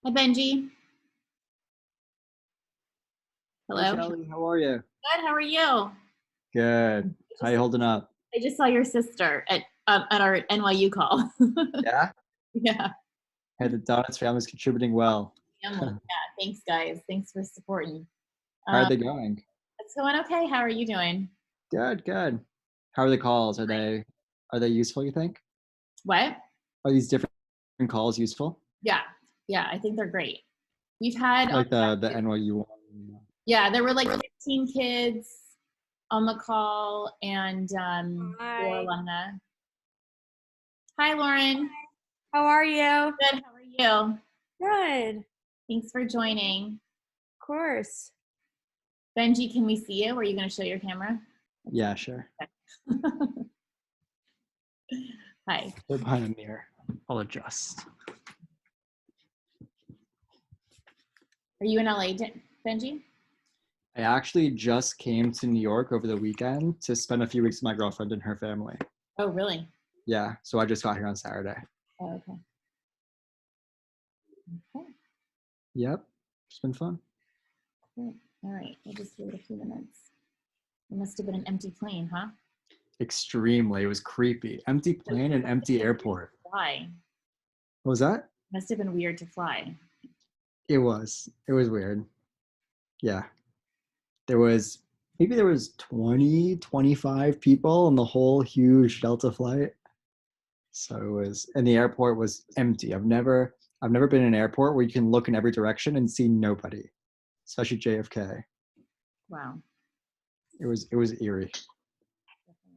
Hi, Benji. Hey Hello. Shelly, how are you? Good. How are you? I Good. How just you holding up? I just saw your sister at our NYU call. Yeah? Yeah. Hey, the Donuts family's contributing well. Family. How Yeah. Thanks, guys. Thanks for supporting. are Um, they going? it's going okay. How are you doing? Good, good. How are the calls? Are they useful, you think? What? Are these different calls useful? Yeah. Yeah. I think they're great. We've had Like the NYU one. yeah, there were like 15 kids on the call and four Hi. alumni. Hi, Lauren. How are you? Good. How are you? Good. Of Thanks for joining. course. Benji, can we see you? Are you going to show your camera? Yeah, sure. Hi. They're behind a mirror. I'll adjust. Are you in LA, Benji? I actually just came to New York over the weekend to spend a few weeks with my girlfriend and her family. Oh, really? Yeah, so I just got here on Saturday. Oh, okay. Okay. Yep, it's been fun. Good. All right. We'll just wait a few minutes. It must have been an empty plane, huh? Extremely. It was creepy. Empty plane and empty airport. Fly. What was that? Must have been weird to fly. It was weird. Yeah. Maybe there was 20, 25 people on the whole huge Delta flight. So and the airport was empty. I've never been in an airport where you can look in every direction and see nobody, especially JFK. Wow. It was eerie.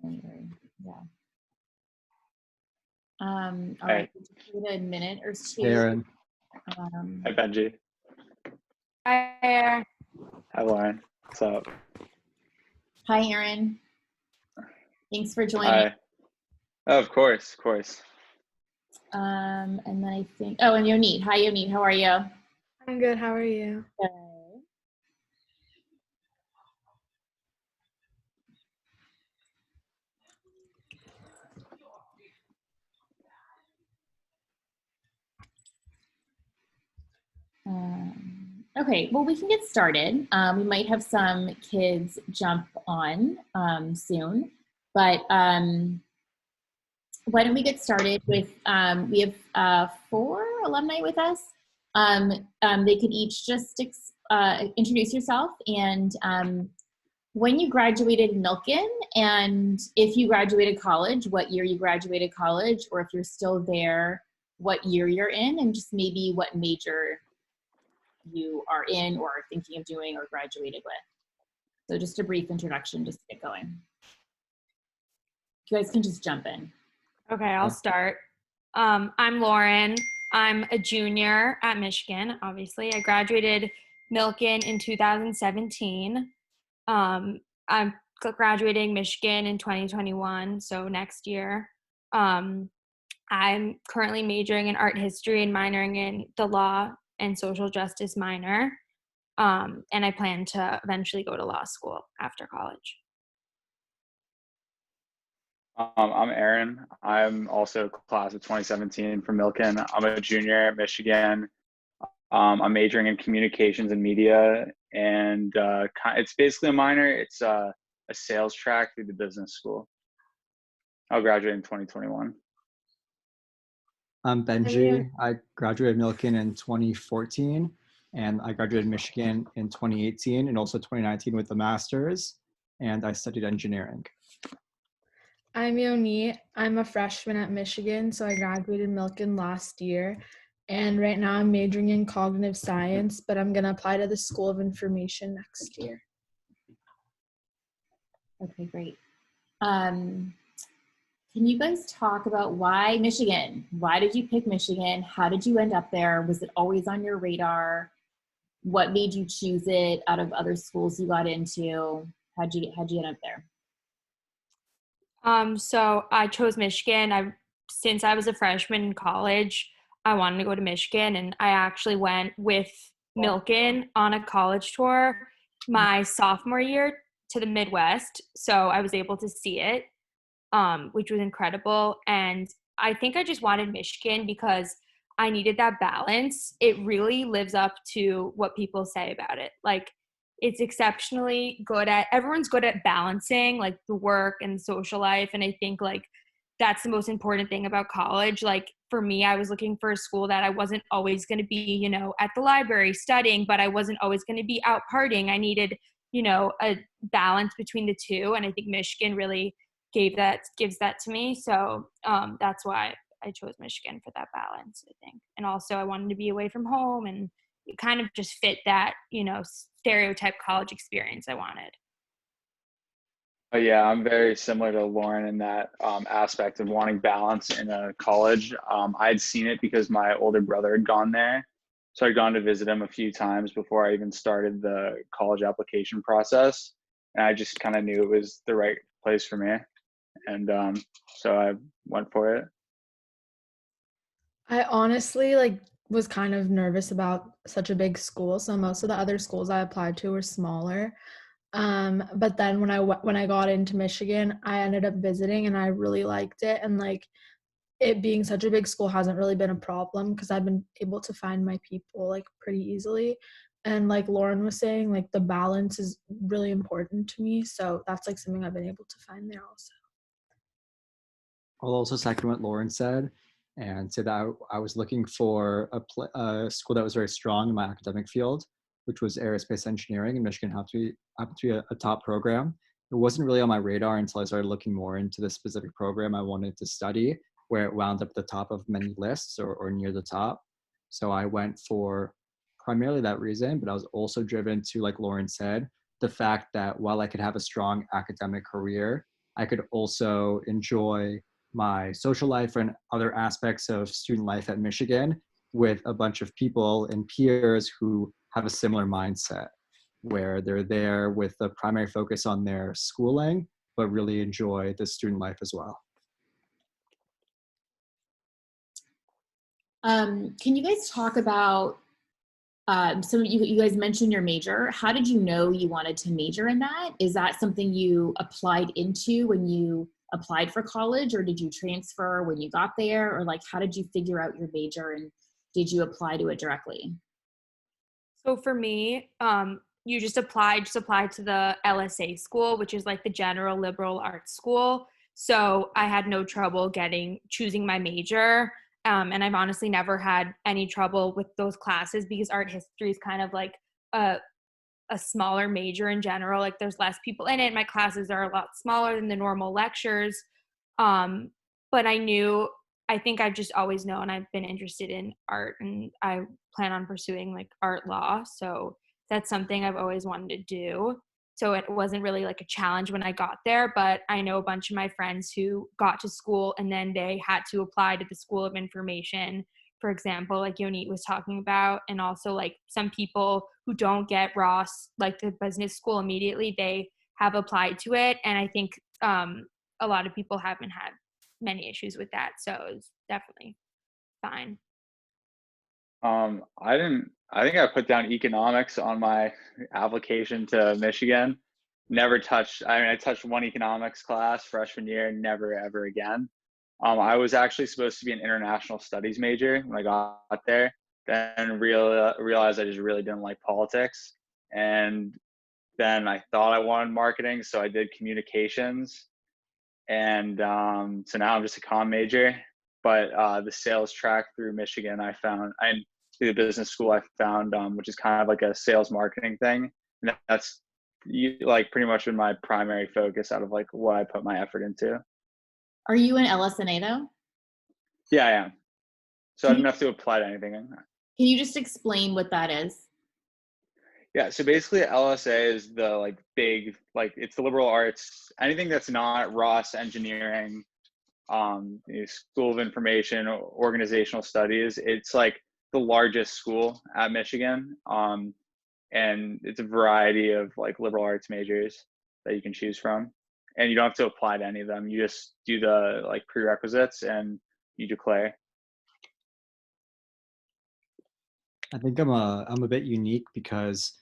Definitely weird. Yeah. All Hey. right. Just wait a minute or two. Hey, Aaron. Hi, Benji. Hi. Hi, Lauren. What's up? Hi, Aaron. Thanks for joining. Hi. Oh, of course. And then I think, oh, and Yonit. Hi, Yonit. How are you? I'm good. How are you? Good. Okay, well, we can get started. We might have some kids jump on soon, but why don't we get started with, we have 4 alumni with us. They could each just introduce yourself and when you graduated Milken, and if you graduated college, what year you graduated college, or if you're still there, what year you're in, and just maybe what major you are in or thinking of doing or graduated with. So just a brief introduction just to get going. You guys can just jump in. Okay, I'll start. I'm Lauren. I'm a junior at Michigan, obviously. I graduated Milken in 2017. I'm graduating Michigan in 2021, so next year. I'm currently majoring in art history and minoring in the law and social justice minor. And I plan to eventually go to law school after college. I'm Aaron. I'm also class of 2017 from Milken. I'm a junior at Michigan. I'm majoring in communications and media, and it's basically a minor. It's a sales track through the business school. I'll graduate in 2021. I'm Benji. I graduated Milken in 2014, and I graduated Michigan in 2018 and also 2019 with the master's, and I studied engineering. I'm Yoni. I'm a freshman at Michigan, so I graduated Milken last year. And right now I'm majoring in cognitive science, but I'm going to apply to the School of Information next year. Okay, great. Can you guys talk about why Michigan? Why did you pick Michigan? How did you end up there? Was it always on your radar? What made you choose it out of other schools you got into? How'd you end up there? So I chose Michigan. Since I was a freshman in college, I wanted to go to Michigan, and I actually went with Milken on a college tour my sophomore year to the Midwest. So I was able to see it, which was incredible. And I think I just wanted Michigan because I needed that balance. It really lives up to what people say about it. Like, it's exceptionally good at, everyone's good at balancing like the work and social life. And I think like that's the most important thing about college. Like for me, I was looking for a school that I wasn't always going to be, you know, at the library studying, but I wasn't always going to be out partying. I needed, you know, a balance between the two. And I think Michigan really gives that to me. So that's why I chose Michigan, for that balance, I think. And also I wanted to be away from home, and it kind of just fit that, you know, stereotype college experience I wanted. But yeah, I'm very similar to Lauren in that aspect of wanting balance in a college. I'd seen it because my older brother had gone there. So I'd gone to visit him a few times before I even started the college application process. And I just kind of knew it was the right place for me. And so I went for it. I honestly like was kind of nervous about such a big school, so most of the other schools I applied to were smaller. But then when I got into Michigan, I ended up visiting and I really liked it, and like it being such a big school hasn't really been a problem because I've been able to find my people like pretty easily. And like Lauren was saying, like the balance is really important to me, so that's like something I've been able to find there also. I'll also second what Lauren said and say that I was looking for a school that was very strong in my academic field, which was aerospace engineering, and Michigan happened to be a top program. It wasn't really on my radar until I started looking more into the specific program I wanted to study, where it wound up at the top of many lists or near the top. So I went for primarily that reason, but I was also driven to, like Lauren said, the fact that while I could have a strong academic career, I could also enjoy my social life and other aspects of student life at Michigan with a bunch of people and peers who have a similar mindset, where they're there with the primary focus on their schooling, but really enjoy the student life as well. Can you guys talk about, so you guys mentioned your major. How did you know you wanted to major in that? Is that something you applied into when you applied for college, or did you transfer when you got there? Or like, how did you figure out your major, and did you apply to it directly? So for me, you just apply to the LSA school, which is like the general liberal arts school. So I had no trouble choosing my major. And I've honestly never had any trouble with those classes because art history is kind of like a smaller major in general. Like there's less people in it. My classes are a lot smaller than the normal lectures. But I think I've just always known I've been interested in art, and I plan on pursuing like art law. So that's something I've always wanted to do. So it wasn't really like a challenge when I got there, but I know a bunch of my friends who got to school and then they had to apply to the School of Information, for example, like Yonit was talking about. And also like some people who don't get Ross, like the business school immediately, they have applied to it. And I think a lot of people haven't had many issues with that. So it's definitely fine. I think I put down economics on my application to Michigan. I touched one economics class freshman year, never ever again. I was actually supposed to be an international studies major when I got there, then realized I just really didn't like politics. And then I thought I wanted marketing, so I did communications. And so now I'm just a comm major. But the sales track through Michigan, and through the business school I found, which is kind of like a sales marketing thing. And that's like pretty much been my primary focus out of like what I put my effort into. Are you in LSNA though? Yeah, I am. So I didn't have to apply to anything. Can you just explain what that is? Yeah, so basically LSA is the like big, like it's the liberal arts, anything that's not Ross engineering, School of Information, organizational studies. It's like the largest school at Michigan. And it's a variety of like liberal arts majors that you can choose from. And you don't have to apply to any of them. You just do the like prerequisites and you declare. I think I'm a bit unique because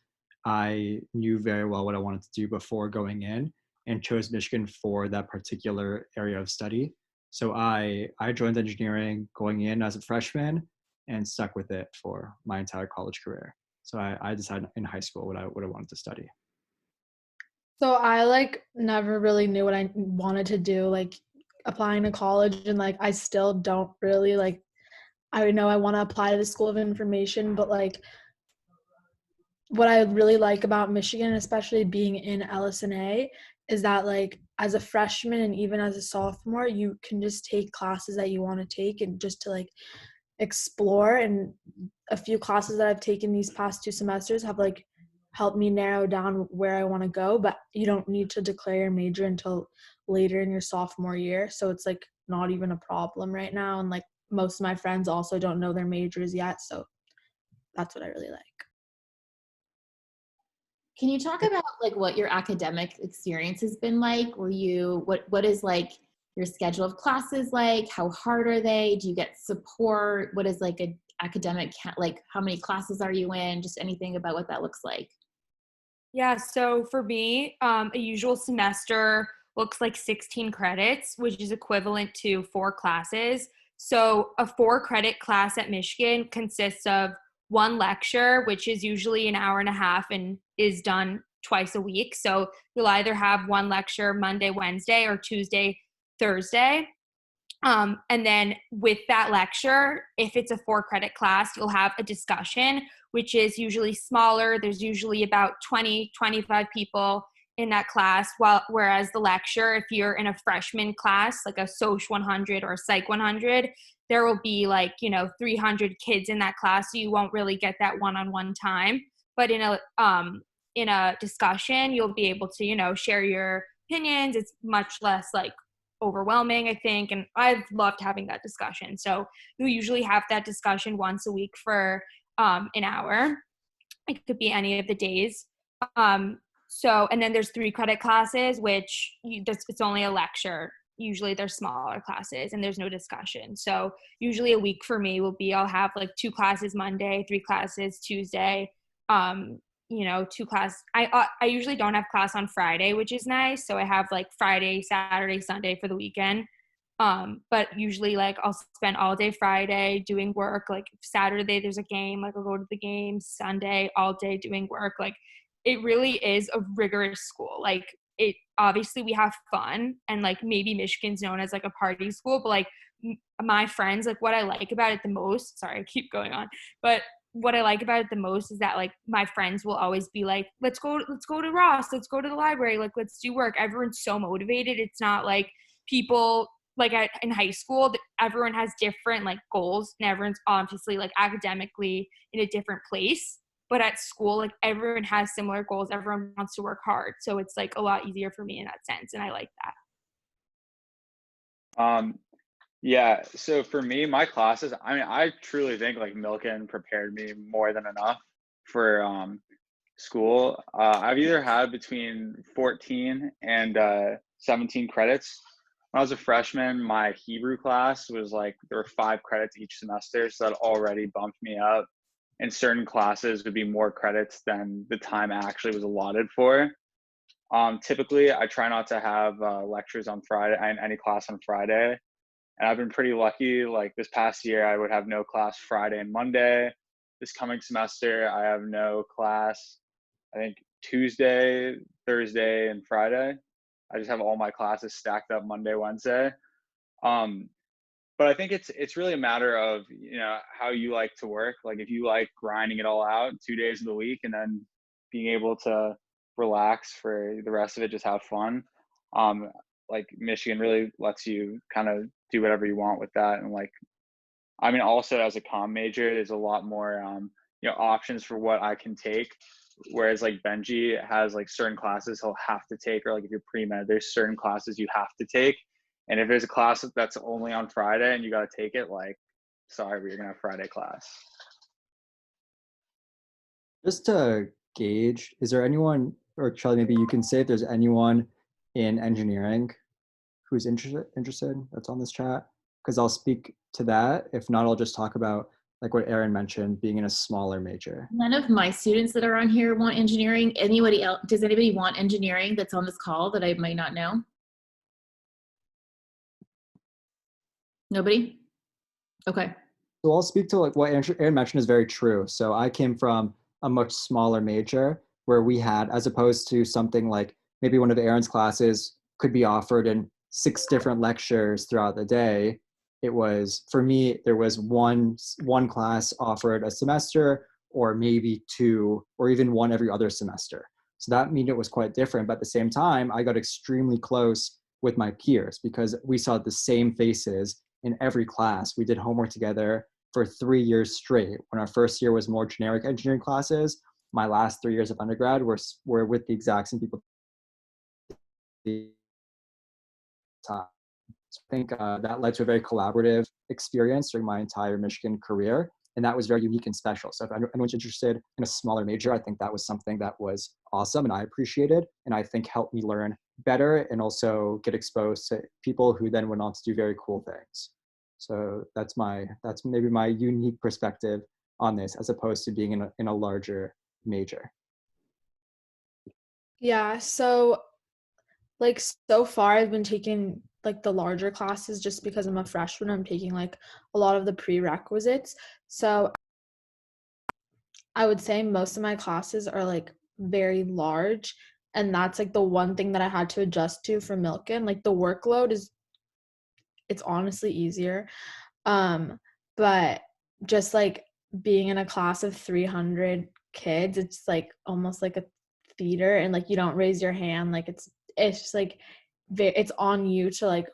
I knew very well what I wanted to do before going in and chose Michigan for that particular area of study. So I joined engineering going in as a freshman, and stuck with it for my entire college career. So I decided in high school what I wanted to study. So I like never really knew what I wanted to do, like applying to college, and like I still don't really like, I know I want to apply to the School of Information, but like what I really like about Michigan, especially being in LS&A, is that like as a freshman and even as a sophomore, you can just take classes that you want to take and just to like explore. And a few classes that I've taken these past 2 semesters have like helped me narrow down where I want to go, but you don't need to declare your major until later in your sophomore year. So it's like not even a problem right now. And like most of my friends also don't know their majors yet. So that's what I really like. Can you talk about like what your academic experience has been like? What is like your schedule of classes like? How hard are they? Do you get support? What is like a academic, like how many classes are you in? Just anything about what that looks like. Yeah, so for me, a usual semester looks like 16 credits, which is equivalent to 4 classes. So a 4-credit class at Michigan consists of 1 lecture, which is usually an hour and a half and is done twice a week. So you'll either have 1 lecture Monday, Wednesday, or Tuesday, Thursday. And then with that lecture, if it's a 4-credit class, you'll have a discussion, which is usually smaller. There's usually about 20, 25 people in that class. Whereas the lecture, if you're in a freshman class, like a Soc 100 or Psych 100, there will be like, 300 kids in that class. So you won't really get that one-on-one time. But in a discussion, you'll be able to, share your opinions. It's much less like overwhelming, I think, and I've loved having that discussion. So you usually have that discussion once a week for an hour. It could be any of the days. And then there's 3-credit classes, which it's only a lecture. Usually they're smaller classes and there's no discussion. So usually a week for me will be I'll have like 2 classes Monday, 3 classes Tuesday, 2 class. I usually don't have class on Friday, which is nice. So I have like Friday, Saturday, Sunday for the weekend. But usually like I'll spend all day Friday doing work. Like Saturday there's a game, like I'll go to the game. Sunday all day doing work. Like it really is a rigorous school. Like it obviously we have fun, and like maybe Michigan's known as like a party school, but like my friends, like what I like about it the most, sorry, I keep going on, but what I like about it the most is that like my friends will always be like, let's go to Ross, let's go to the library, like let's do work. Everyone's so motivated. It's not like people like in high school, everyone has different like goals, and everyone's obviously like academically in a different place. But at school, like everyone has similar goals. Everyone wants to work hard. So it's like a lot easier for me in that sense. And I like that. Yeah, so for me, my classes, I truly think like Milken prepared me more than enough for school. I've either had between 14 and 17 credits. When I was a freshman, my Hebrew class was like, there were 5 credits each semester, so that already bumped me up. And certain classes would be more credits than the time actually was allotted for. Typically, I try not to have lectures on Friday, any class on Friday. And I've been pretty lucky. Like this past year, I would have no class Friday and Monday. This coming semester, I have no class, I think Tuesday, Thursday, and Friday. I just have all my classes stacked up Monday, Wednesday. But I think it's really a matter of, how you like to work. Like if you like grinding it all out 2 days of the week and then being able to relax for the rest of it, just have fun. Like Michigan really lets you kind of do whatever you want with that. And like, also as a comm major, there's a lot more, options for what I can take. Whereas like Benji has like certain classes he'll have to take, or like if you're pre-med, there's certain classes you have to take. And if there's a class that's only on Friday and you got to take it, like, sorry, but you're going to have Friday class. Just to gauge, is there anyone, or Charlie, maybe you can say if there's anyone in engineering who's interested that's on this chat, because I'll speak to that. If not, I'll just talk about like what Erin mentioned, being in a smaller major. None of my students that are on here want engineering. Anybody else? Does anybody want engineering that's on this call that I might not know? Nobody? Okay. So I'll speak to like what Aaron mentioned is very true. So I came from a much smaller major where we had, as opposed to something like maybe one of Aaron's classes could be offered in 6 different lectures throughout the day. It was, for me, there was one class offered a semester, or maybe 2, or even 1 every other semester. So that meant it was quite different. But at the same time, I got extremely close with my peers because we saw the same faces in every class. We did homework together for 3 years straight. When our first year was more generic engineering classes, my last 3 years of undergrad were with the exact same people. So I think that led to a very collaborative experience during my entire Michigan career. And that was very unique and special. So if anyone's interested in a smaller major, I think that was something that was awesome and I appreciated, and I think helped me learn better and also get exposed to people who then went on to do very cool things. So that's maybe my unique perspective on this, as opposed to being in a larger major. Yeah, so like so far I've been taking like the larger classes just because I'm a freshman. I'm taking like a lot of the prerequisites. So I would say most of my classes are like very large, and that's like the one thing that I had to adjust to for Milken. Like the workload it's honestly easier. But just like being in a class of 300 kids, it's like almost like a theater, and like you don't raise your hand. Like it's just like it's on you to like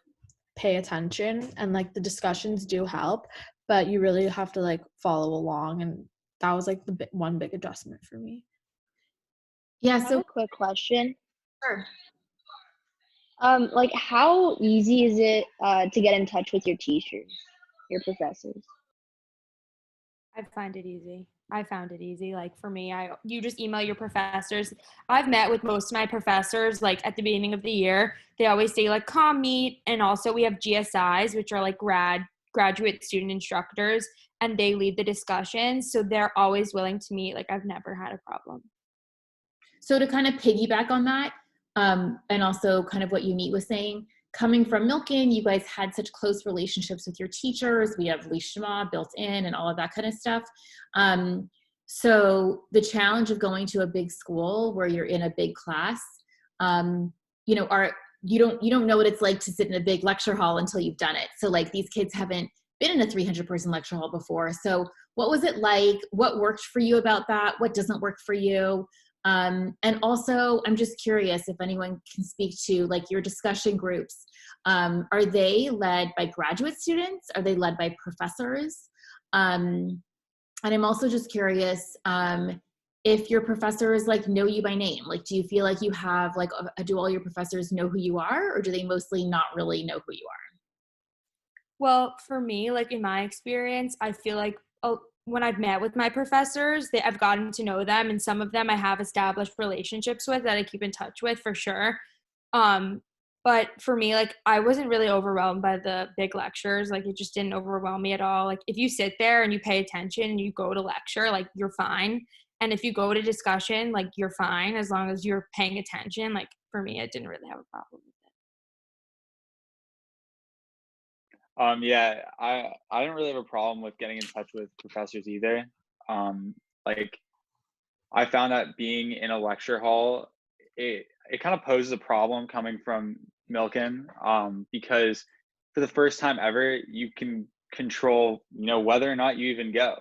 pay attention, and like the discussions do help, but you really have to like follow along, and that was like the one big adjustment for me. Yeah, I have so a quick question. sure. Like how easy is it to get in touch with your teachers, your professors? I find it easy. I found it easy. Like for me, you just email your professors. I've met with most of my professors like at the beginning of the year. They always say like come meet, and also we have GSIs, which are like graduate student instructors, and they lead the discussions. So they're always willing to meet. Like I've never had a problem. So to kind of piggyback on that, and also kind of what Unique was saying, coming from Milken, you guys had such close relationships with your teachers. We have Lishma built in and all of that kind of stuff. So the challenge of going to a big school where you're in a big class, you don't know what it's like to sit in a big lecture hall until you've done it. So like these kids haven't been in a 300-person lecture hall before. So what was it like? What worked for you about that? What doesn't work for you? And also, I'm just curious if anyone can speak to like your discussion groups. Are they led by graduate students? Are they led by professors? And I'm also just curious if your professors like know you by name. Like, do you feel like you have like, do all your professors know who you are, or do they mostly not really know who you are? Well, for me, like in my experience, I feel like when I've met with my professors, I've gotten to know them, and some of them I have established relationships with that I keep in touch with for sure. But for me, like I wasn't really overwhelmed by the big lectures. Like it just didn't overwhelm me at all. Like if you sit there and you pay attention and you go to lecture, like you're fine. And if you go to discussion, like you're fine as long as you're paying attention. Like for me, I didn't really have a problem with it. Yeah, I didn't really have a problem with getting in touch with professors either. Like I found that being in a lecture hall, it kind of poses a problem coming from Milken, because for the first time ever, you can control, whether or not you even go.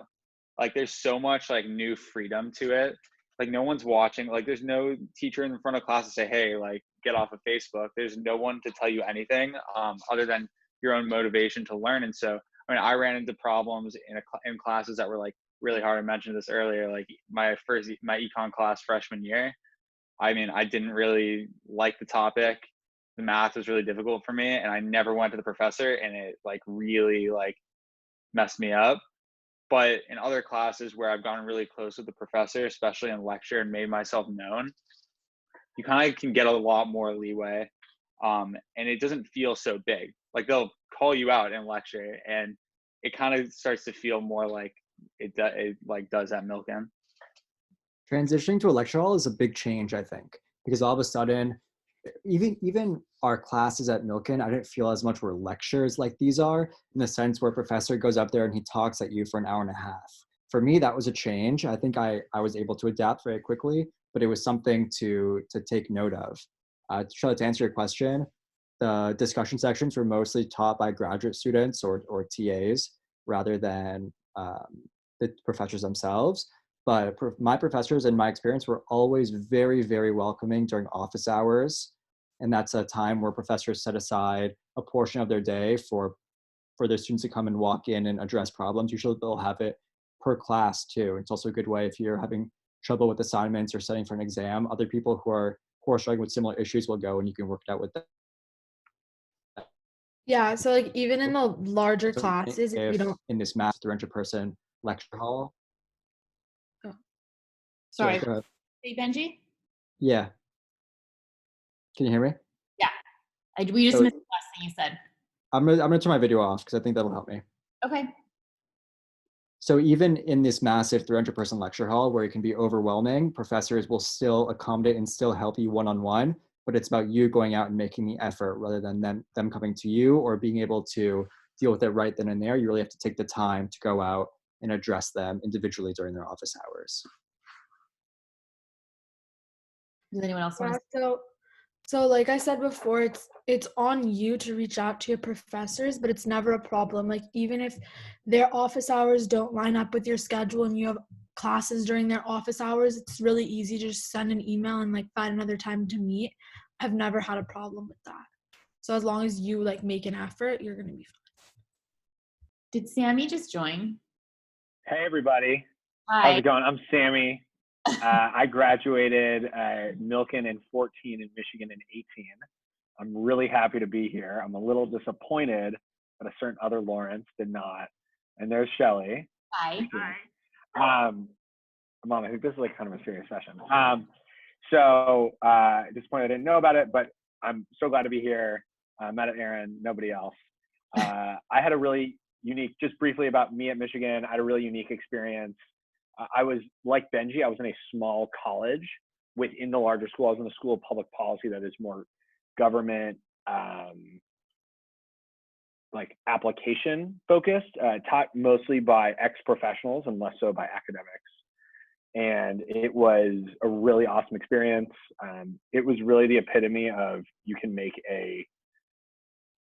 Like there's so much like new freedom to it. Like no one's watching. Like there's no teacher in front of class to say, hey, like get off of Facebook. There's no one to tell you anything other than your own motivation to learn. And so, I mean, I ran into problems in classes that were like really hard. I mentioned this earlier, like my econ class freshman year. I mean, I didn't really like the topic. The math was really difficult for me, and I never went to the professor, and it like really like messed me up. But in other classes where I've gotten really close with the professor, especially in lecture, and made myself known, you kind of can get a lot more leeway, and it doesn't feel so big. Like they'll call you out in lecture, and it kind of starts to feel more like it does at Milken. Transitioning to a lecture hall is a big change, I think, because all of a sudden even our classes at Milken, I didn't feel as much were lectures like these are, in the sense where a professor goes up there and he talks at you for an hour and a half. For me, that was a change. I think I was able to adapt very quickly, but it was something to take note of. To answer your question, the discussion sections were mostly taught by graduate students or TAs rather than the professors themselves. But my professors, in my experience, were always very, very welcoming during office hours. And that's a time where professors set aside a portion of their day for their students to come and walk in and address problems. Usually they'll have it per class too. It's also a good way if you're having trouble with assignments or studying for an exam, other people who are struggling with similar issues will go and you can work it out with them. Yeah, so like even in the larger So classes, if you don't. in this mass 300-person lecture hall. Oh. Sorry. Go ahead. Hey, Benji? Yeah. Can you hear me? Yeah. We just So- missed the last thing you said. I'm gonna turn my video off because I think that'll help me. Okay. So even in this massive 300-person lecture hall where it can be overwhelming, professors will still accommodate and still help you one-on-one, but it's about you going out and making the effort rather than them coming to you or being able to deal with it right then and there. You really have to take the time to go out and address them individually during their office hours. Does anyone else want Yeah, to? so like I said before, it's on you to reach out to your professors, but it's never a problem. Like even if their office hours don't line up with your schedule and you have classes during their office hours, it's really easy to just send an email and like find another time to meet. I've never had a problem with that. So as long as you like make an effort, you're gonna be fine. Did Sammy just join? Hey, everybody. Hi. How's it going? I'm Sammy. I graduated Milken in 14 and Michigan in 18. I'm really happy to be here. I'm a little disappointed that a certain other Lawrence did not. And there's Shelly. Hi. Mom, I think this is like kind of a serious session. Disappointed I didn't know about it, but I'm so glad to be here. I met Aaron, nobody else. I had a really unique, just briefly about me at Michigan, I had a really unique experience. I was like Benji, I was in a small college within the larger school. I was in a school of public policy that is more government, like application focused, taught mostly by ex-professionals and less so by academics. And it was a really awesome experience. It was really the epitome of you can make a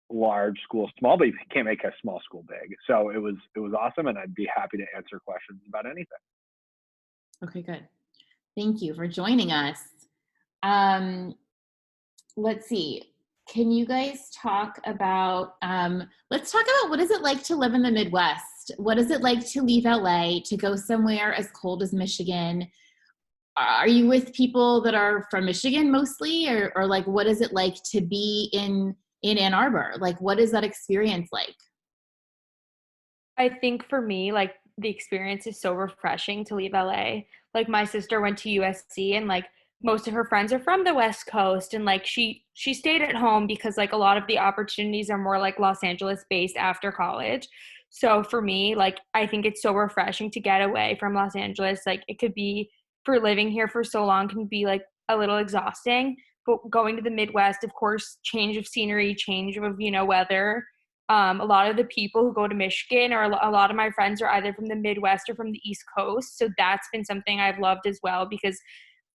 large school small, but you can't make a small school big. So it was awesome, and I'd be happy to answer questions about anything. Okay, good. Thank you for joining us. Let's see. Can you guys talk about, let's talk about what is it like to live in the Midwest? What is it like to leave LA, to go somewhere as cold as Michigan? Are you with people that are from Michigan mostly, or like, what is it like to be in Ann Arbor? Like, what is that experience like? I think for me, like, the experience is so refreshing to leave LA. Like, my sister went to USC, and like most of her friends are from the West Coast, and like she stayed at home because like a lot of the opportunities are more like Los Angeles based after college. So for me, like, I think it's so refreshing to get away from Los Angeles. Like, it could be, for living here for so long, can be like a little exhausting, but going to the Midwest, of course, change of scenery, change of, weather. A lot of the people who go to Michigan, or a lot of my friends, are either from the Midwest or from the East Coast. So that's been something I've loved as well, because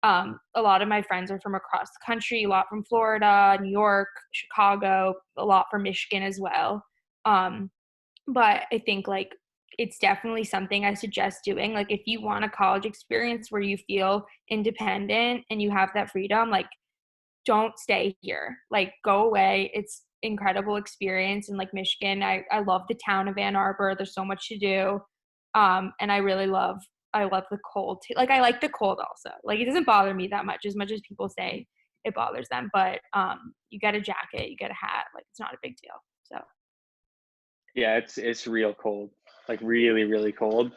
a lot of my friends are from across the country, a lot from Florida, New York, Chicago, a lot from Michigan as well. But I think like it's definitely something I suggest doing. Like, if you want a college experience where you feel independent and you have that freedom, like, don't stay here. Like, go away. It's incredible experience. And like Michigan, I love the town of Ann Arbor. There's so much to do. And I love the cold too. Like, I like the cold also. Like, it doesn't bother me that much as people say it bothers them. But you get a jacket, you get a hat. Like, it's not a big deal. So Yeah, it's real cold, like really, really cold,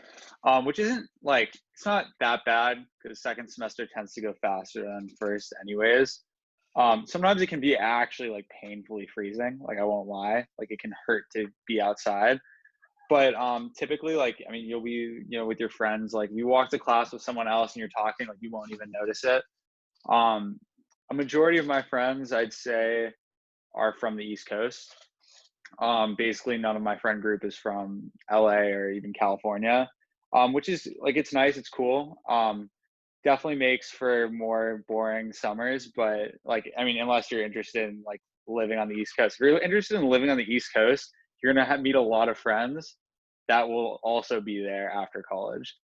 which isn't like, it's not that bad because second semester tends to go faster than first anyways. Sometimes it can be actually like painfully freezing. Like, I won't lie, like it can hurt to be outside. But typically, like, I mean, you'll be, with your friends, like you walk to class with someone else and you're talking, like you won't even notice it. a majority of my friends, I'd say, are from the East Coast. Basically, none of my friend group is from LA or even California, which is like, it's nice, it's cool. Definitely makes for more boring summers, but like, I mean, unless you're interested in like living on the East Coast, if you're interested in living on the East Coast, you're gonna meet a lot of friends that will also be there after college.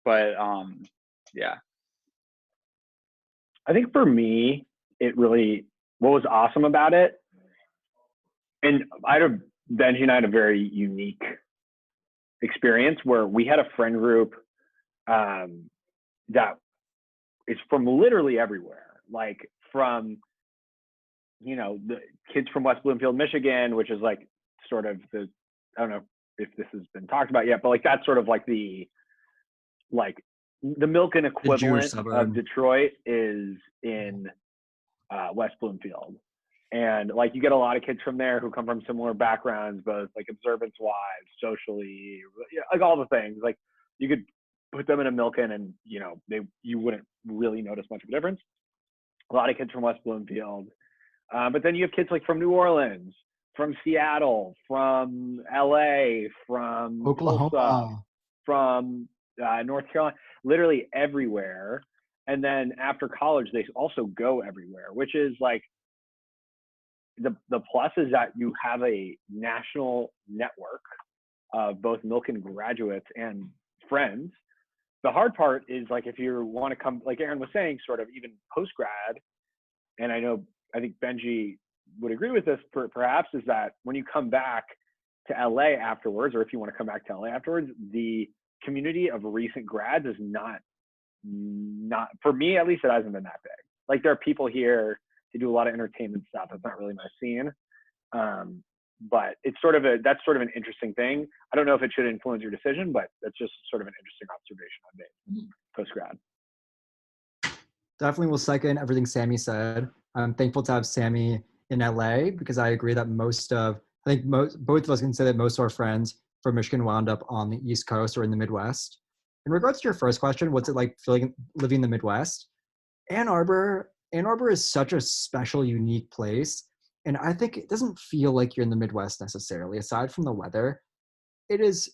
But yeah. I think for me, what was awesome about it, and Benji and I had a very unique experience where we had a friend group that is from literally everywhere, like from, the kids from West Bloomfield, Michigan, which is like sort of I don't know if this has been talked about yet, but like that's sort of like the Milken equivalent of Detroit is in West Bloomfield. And like you get a lot of kids from there who come from similar backgrounds, both like observance wise, socially, like all the things. Like you could put them in a Milken and you wouldn't really notice much of a difference. A lot of kids from West Bloomfield. But then you have kids like from New Orleans, from Seattle, from LA, from Oklahoma, Tulsa, from North Carolina, literally everywhere. And then after college, they also go everywhere, which is like the plus is that you have a national network of both Milken graduates and friends. The hard part is like if you want to come, like Aaron was saying, sort of even post grad, and I think Benji would agree with this perhaps, is that when you come back to LA afterwards, or if you want to come back to LA afterwards, the community of recent grads is not for me at least, it hasn't been that big. Like there are people here to do a lot of entertainment stuff. It's not really my scene. But it's that's sort of an interesting thing. I don't know if it should influence your decision, but that's just sort of an interesting observation I made post grad. Definitely will second everything Sammy said. I'm thankful to have Sammy in LA because I agree that both of us can say that most of our friends from Michigan wound up on the East Coast or in the Midwest. In regards to your first question, what's it like living in the Midwest? Ann Arbor is such a special, unique place. And I think it doesn't feel like you're in the Midwest necessarily, aside from the weather. It is,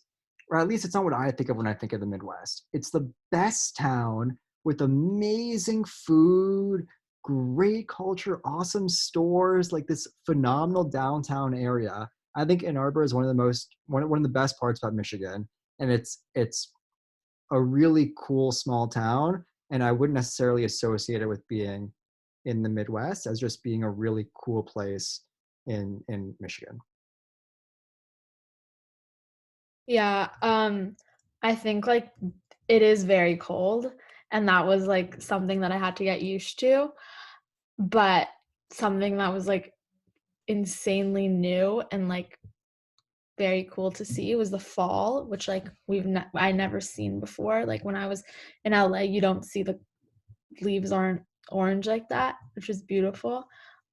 or at least it's not what I think of when I think of the Midwest. It's the best town with amazing food, great culture, awesome stores, like this phenomenal downtown area. I think Ann Arbor is one of the best parts about Michigan. And it's a really cool small town. And I wouldn't necessarily associate it with being in the Midwest as just being a really cool place in Michigan. Yeah, I think like it is very cold, and that was like something that I had to get used to, but something that was like insanely new and like very cool to see was the fall, which like I never seen before. Like when I was in LA, you don't see the leaves aren't orange like that, which is beautiful.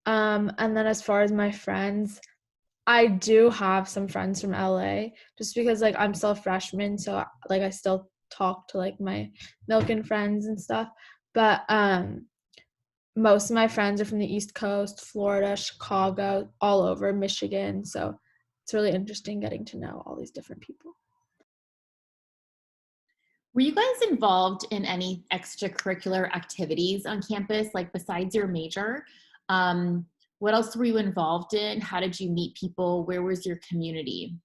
And then as far as my friends, I do have some friends from LA just because like I'm still a freshman, so like I still talk to like my Milken friends and stuff. But most of my friends are from the East Coast, Florida, Chicago, all over Michigan. So it's really interesting getting to know all these different people. Were you guys involved in any extracurricular activities on campus, like besides your major? What else were you involved in? How did you meet people? Where was your community?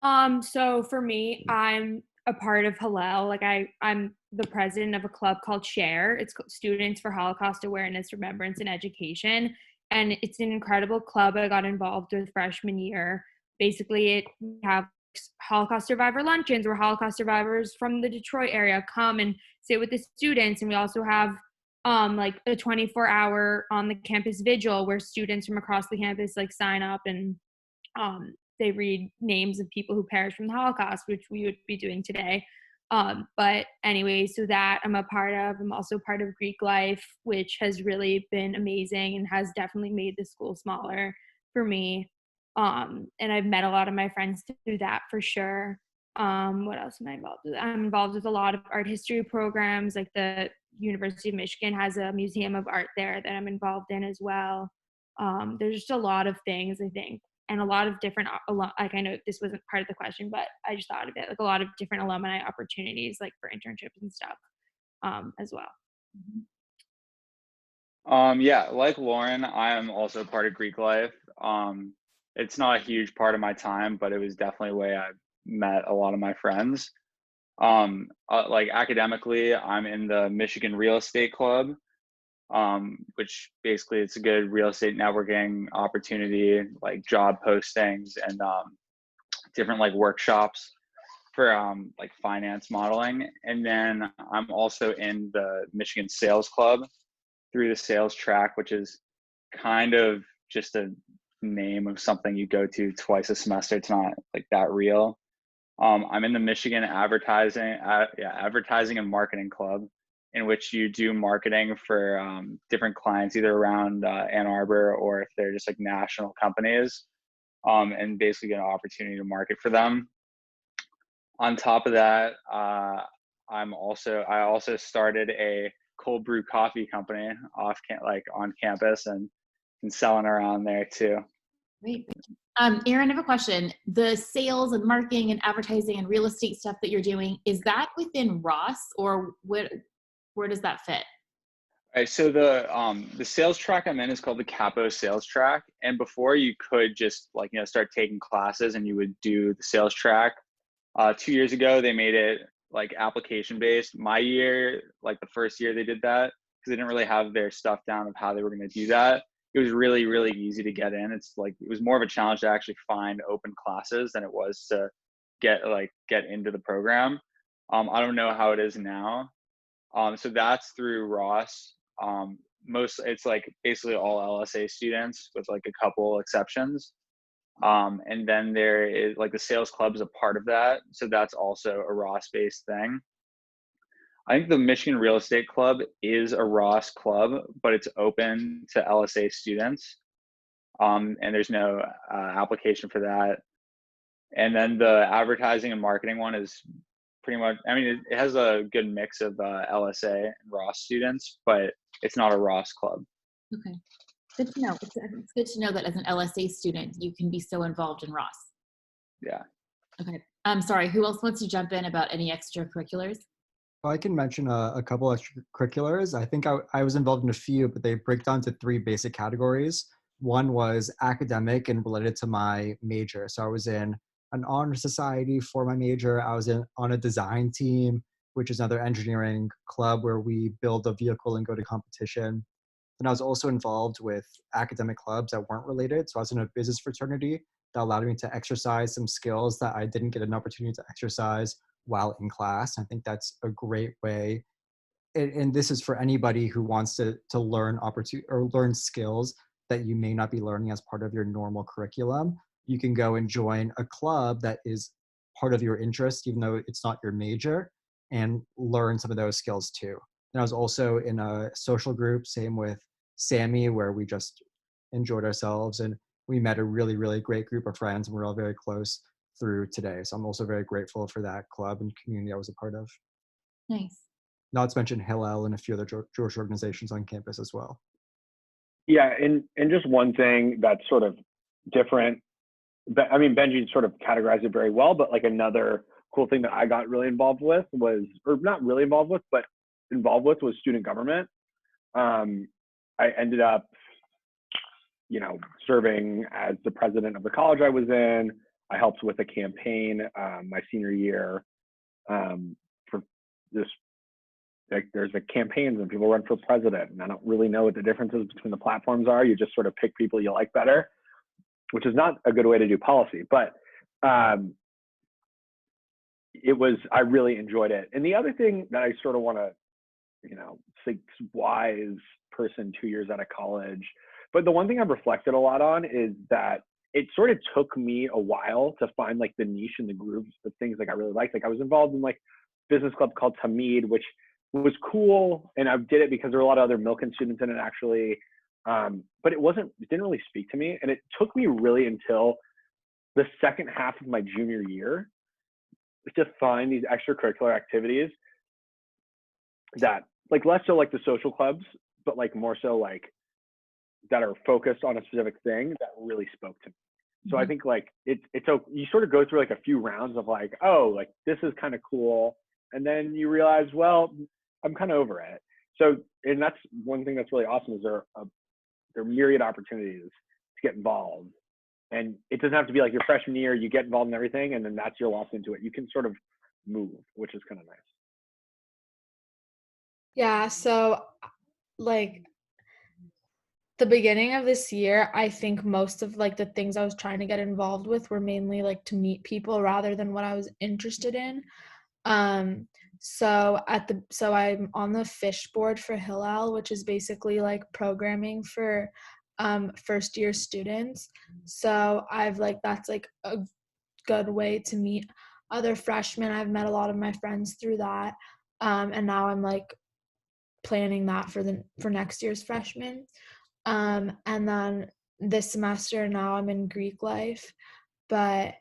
So for me, I'm a part of Hillel. Like I'm the president of a club called SHARE. It's Students for Holocaust Awareness, Remembrance, and Education. And it's an incredible club I got involved with freshman year. Basically, we have Holocaust survivor luncheons where Holocaust survivors from the Detroit area come and sit with the students. And we also have like a 24-hour on the campus vigil where students from across the campus like sign up and they read names of people who perished from the Holocaust, which we would be doing today. But anyway, so that I'm a part of. I'm also part of Greek Life, which has really been amazing and has definitely made the school smaller for me. And I've met a lot of my friends through that for sure. What else am I involved with? I'm involved with a lot of art history programs, like the University of Michigan has a museum of art there that I'm involved in as well. There's just a lot of things, I think, and a lot of different, like I know this wasn't part of the question, but I just thought of it, like a lot of different alumni opportunities, like for internships and stuff as well. Yeah, like Lauren, I am also part of Greek life. It's not a huge part of my time, but it was definitely a way I met a lot of my friends. Like academically, I'm in the Michigan Real Estate Club, which basically it's a good real estate networking opportunity, like job postings and different like workshops for like finance modeling. And then I'm also in the Michigan Sales Club through the sales track, which is kind of just a name of something you go to twice a semester. It's not like that real. I'm in the Michigan Advertising and Marketing Club, in which you do marketing for different clients, either around Ann Arbor or if they're just like national companies, and basically get an opportunity to market for them. On top of that, I also started a cold brew coffee company on campus and selling around there too. Great. Erin, I have a question. The sales and marketing and advertising and real estate stuff that you're doing, is that within Ross, or where does that fit? All right, so the sales track I'm in is called the Capo Sales Track, and before you could just start taking classes and you would do the sales track. 2 years ago, they made it like application based. My year, like the first year they did that, because they didn't really have their stuff down of how they were going to do that. It was really, really easy to get in. It was more of a challenge to actually find open classes than it was to get into the program. I don't know how it is now. So that's through Ross. It's like basically all LSA students with like a couple exceptions. And then there is like the sales club is a part of that. So that's also a Ross based thing. I think the Michigan Real Estate Club is a Ross club, but it's open to LSA students. And there's no application for that. And then the advertising and marketing one is pretty much, it has a good mix of LSA and Ross students, but it's not a Ross club. Okay. Good to know. It's good to know that as an LSA student, you can be so involved in Ross. Yeah. Okay. I'm sorry. Who else wants to jump in about any extracurriculars? Well, I can mention a couple extracurriculars. I think I was involved in a few, but they break down to three basic categories. One was academic and related to my major. So I was in an honor society for my major. I was on a design team, which is another engineering club where we build a vehicle and go to competition. And I was also involved with academic clubs that weren't related. So I was in a business fraternity that allowed me to exercise some skills that I didn't get an opportunity to exercise while in class. I think that's a great way. And this is for anybody who wants to learn learn skills that you may not be learning as part of your normal curriculum. You can go and join a club that is part of your interest, even though it's not your major, and learn some of those skills too. And I was also in a social group, same with Sammy, where we just enjoyed ourselves and we met a really, really great group of friends, and we're all very close through today. So I'm also very grateful for that club and community I was a part of. Nice. Not to mention Hillel and a few other Jewish organizations on campus as well. Yeah, and just one thing that's sort of different. Benji sort of categorized it very well, but like another cool thing that I got really involved with was, or not really involved with, but involved with, was student government. I ended up, serving as the president of the college I was in. I helped with a campaign my senior year for this. Like, there's campaigns and people run for president, and I don't really know what the differences between the platforms are. You just sort of pick people you like better, which is not a good way to do policy, but I really enjoyed it. And the other thing that I sort of want to, think wise person 2 years out of college, but the one thing I've reflected a lot on is that it sort of took me a while to find like the niche and the grooves of things like I really liked. Like I was involved in like business club called Tamid, which was cool. And I did it because there were a lot of other Milken students in it actually. But it didn't really speak to me. And it took me really until the second half of my junior year to find these extracurricular activities that like less so like the social clubs, but like more so like that are focused on a specific thing that really spoke to me. So I think like it's you sort of go through like a few rounds of like, oh, like this is kind of cool, and then you realize, well, I'm kind of over it. So, and that's one thing that's really awesome is there are myriad opportunities to get involved, and it doesn't have to be like your freshman year you get involved in everything and then that's your lost into it. You can sort of move, which is kind of nice. Yeah, so like the beginning of this year, I think most of like the things I was trying to get involved with were mainly like to meet people rather than what I was interested in. So I'm on the fish board for Hillel, which is basically like programming for first year students. So I've like that's like a good way to meet other freshmen. I've met a lot of my friends through that. And now I'm like planning that for next year's freshmen. And then this semester now I'm in Greek life, but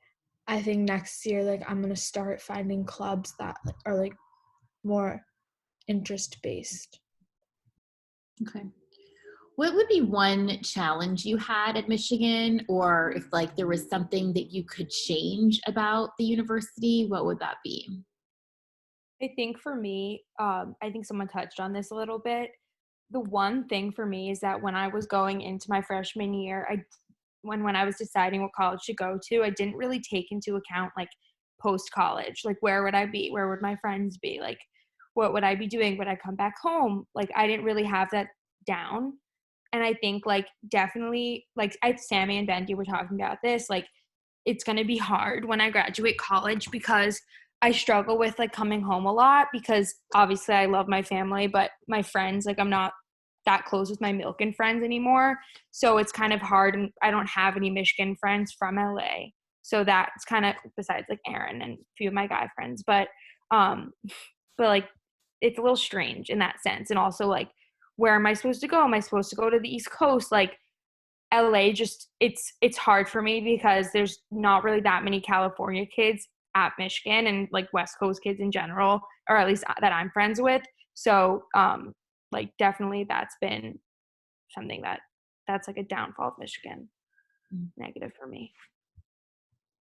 I think next year like I'm gonna start finding clubs that are like more interest based. Okay. What would be one challenge you had at Michigan, or if like there was something that you could change about the university, what would that be? I think for me, I think someone touched on this a little bit. The one thing for me is that when I was going into my freshman year, when I was deciding what college to go to, I didn't really take into account like post college, like where would I be, where would my friends be, like what would I be doing, would I come back home? Like I didn't really have that down. And I think like definitely like Sammy and Benji were talking about this, like it's going to be hard when I graduate college because I struggle with like coming home a lot because obviously I love my family, but my friends, like I'm not that close with my Milken friends anymore. So it's kind of hard, and I don't have any Michigan friends from LA. So that's kind of, besides like Aaron and a few of my guy friends, but like it's a little strange in that sense. And also like, where am I supposed to go? Am I supposed to go to the East Coast? Like LA just, it's hard for me because there's not really that many California kids at Michigan and like West Coast kids in general, or at least that I'm friends with. So like definitely that's been something that's like a downfall of Michigan, negative for me.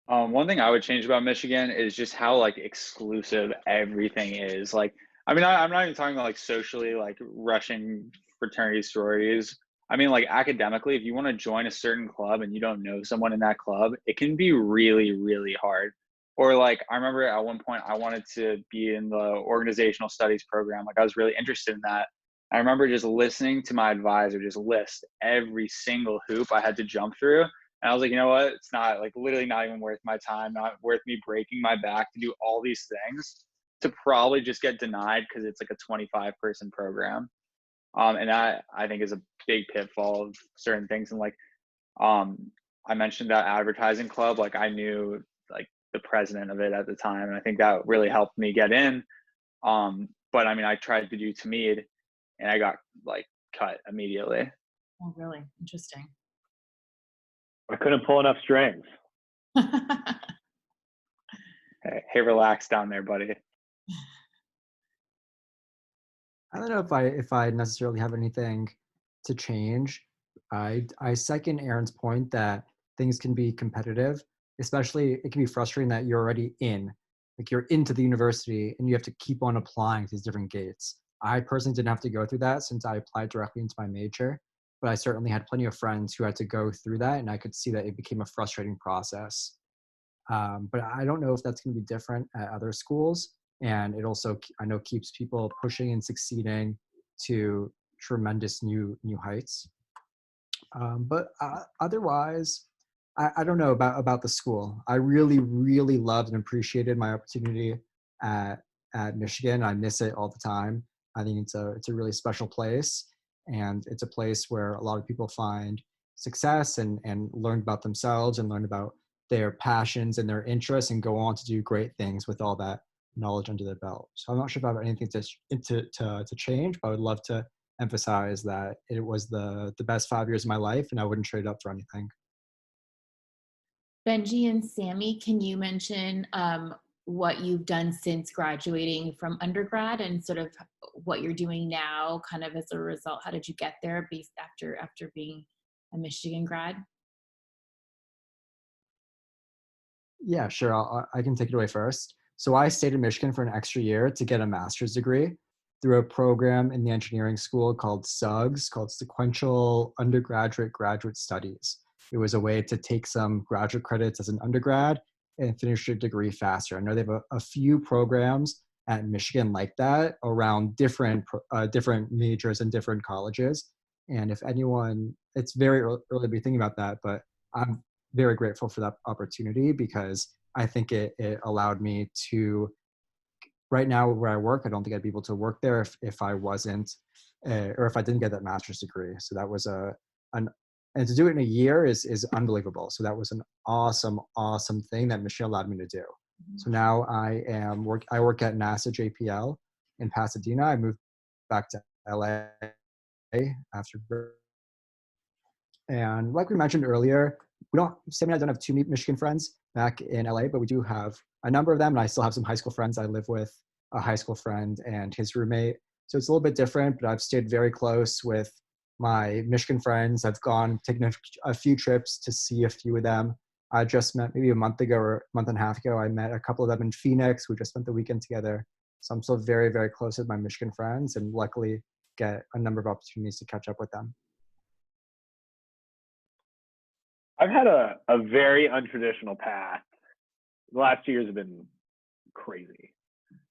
One thing I would change about Michigan is just how like exclusive everything is. Like, I mean, I'm not even talking about like socially, like rushing fraternity sororities. I mean, like academically, if you want to join a certain club and you don't know someone in that club, it can be really, really hard. Or like, I remember at one point I wanted to be in the organizational studies program. Like I was really interested in that. I remember just listening to my advisor just list every single hoop I had to jump through. And I was like, you know what? It's not like literally not even worth my time, not worth me breaking my back to do all these things to probably just get denied because it's like a 25-person program. And that I think is a big pitfall of certain things. And like, I mentioned that advertising club, like I knew like the president of it at the time. And I think that really helped me get in. But I mean, I tried to do Tamid and I got like cut immediately. Oh, really? Interesting. I couldn't pull enough strings. Hey, relax down there, buddy. I don't know if I necessarily have anything to change. I second Aaron's point that things can be competitive, especially it can be frustrating that you're already in, like you're into the university and you have to keep on applying to these different gates. I personally didn't have to go through that since I applied directly into my major, but I certainly had plenty of friends who had to go through that, and I could see that it became a frustrating process. But I don't know if that's going to be different at other schools. And it also, I know, keeps people pushing and succeeding to tremendous new heights. But otherwise, I don't know about the school. I really, really loved and appreciated my opportunity at Michigan. I miss it all the time. I think it's a really special place, and it's a place where a lot of people find success and learn about themselves and learn about their passions and their interests and go on to do great things with all that knowledge under their belt. So I'm not sure if I have anything to change, but I would love to emphasize that it was the best 5 years of my life, and I wouldn't trade it up for anything. Benji and Sammy, can you mention what you've done since graduating from undergrad and sort of what you're doing now kind of as a result? How did you get there based after being a Michigan grad? Yeah, sure. I can take it away first. So I stayed in Michigan for an extra year to get a master's degree through a program in the engineering school called SUGS, called Sequential Undergraduate Graduate Studies. It was a way to take some graduate credits as an undergrad and finish your degree faster. I know they have a few programs at Michigan like that around different majors and different colleges. And if anyone, it's very early to be thinking about that, but I'm very grateful for that opportunity because I think it allowed me to, right now where I work, I don't think I'd be able to work there if I wasn't, or if I didn't get that master's degree. So that was and to do it in a year is unbelievable. So that was an awesome thing that Michelle allowed me to do. So now I work at NASA JPL in Pasadena. I moved back to LA after. And like we mentioned earlier, Sammy and I don't have too many Michigan friends back in LA, but we do have a number of them. And I still have some high school friends. I live with a high school friend and his roommate. So it's a little bit different, but I've stayed very close with my Michigan friends. I've taken a few trips to see a few of them. I just met maybe a month ago or a month and a half ago. I met a couple of them in Phoenix. We just spent the weekend together. So I'm still very, very close with my Michigan friends and luckily get a number of opportunities to catch up with them. I've had a very untraditional path. The last 2 years have been crazy.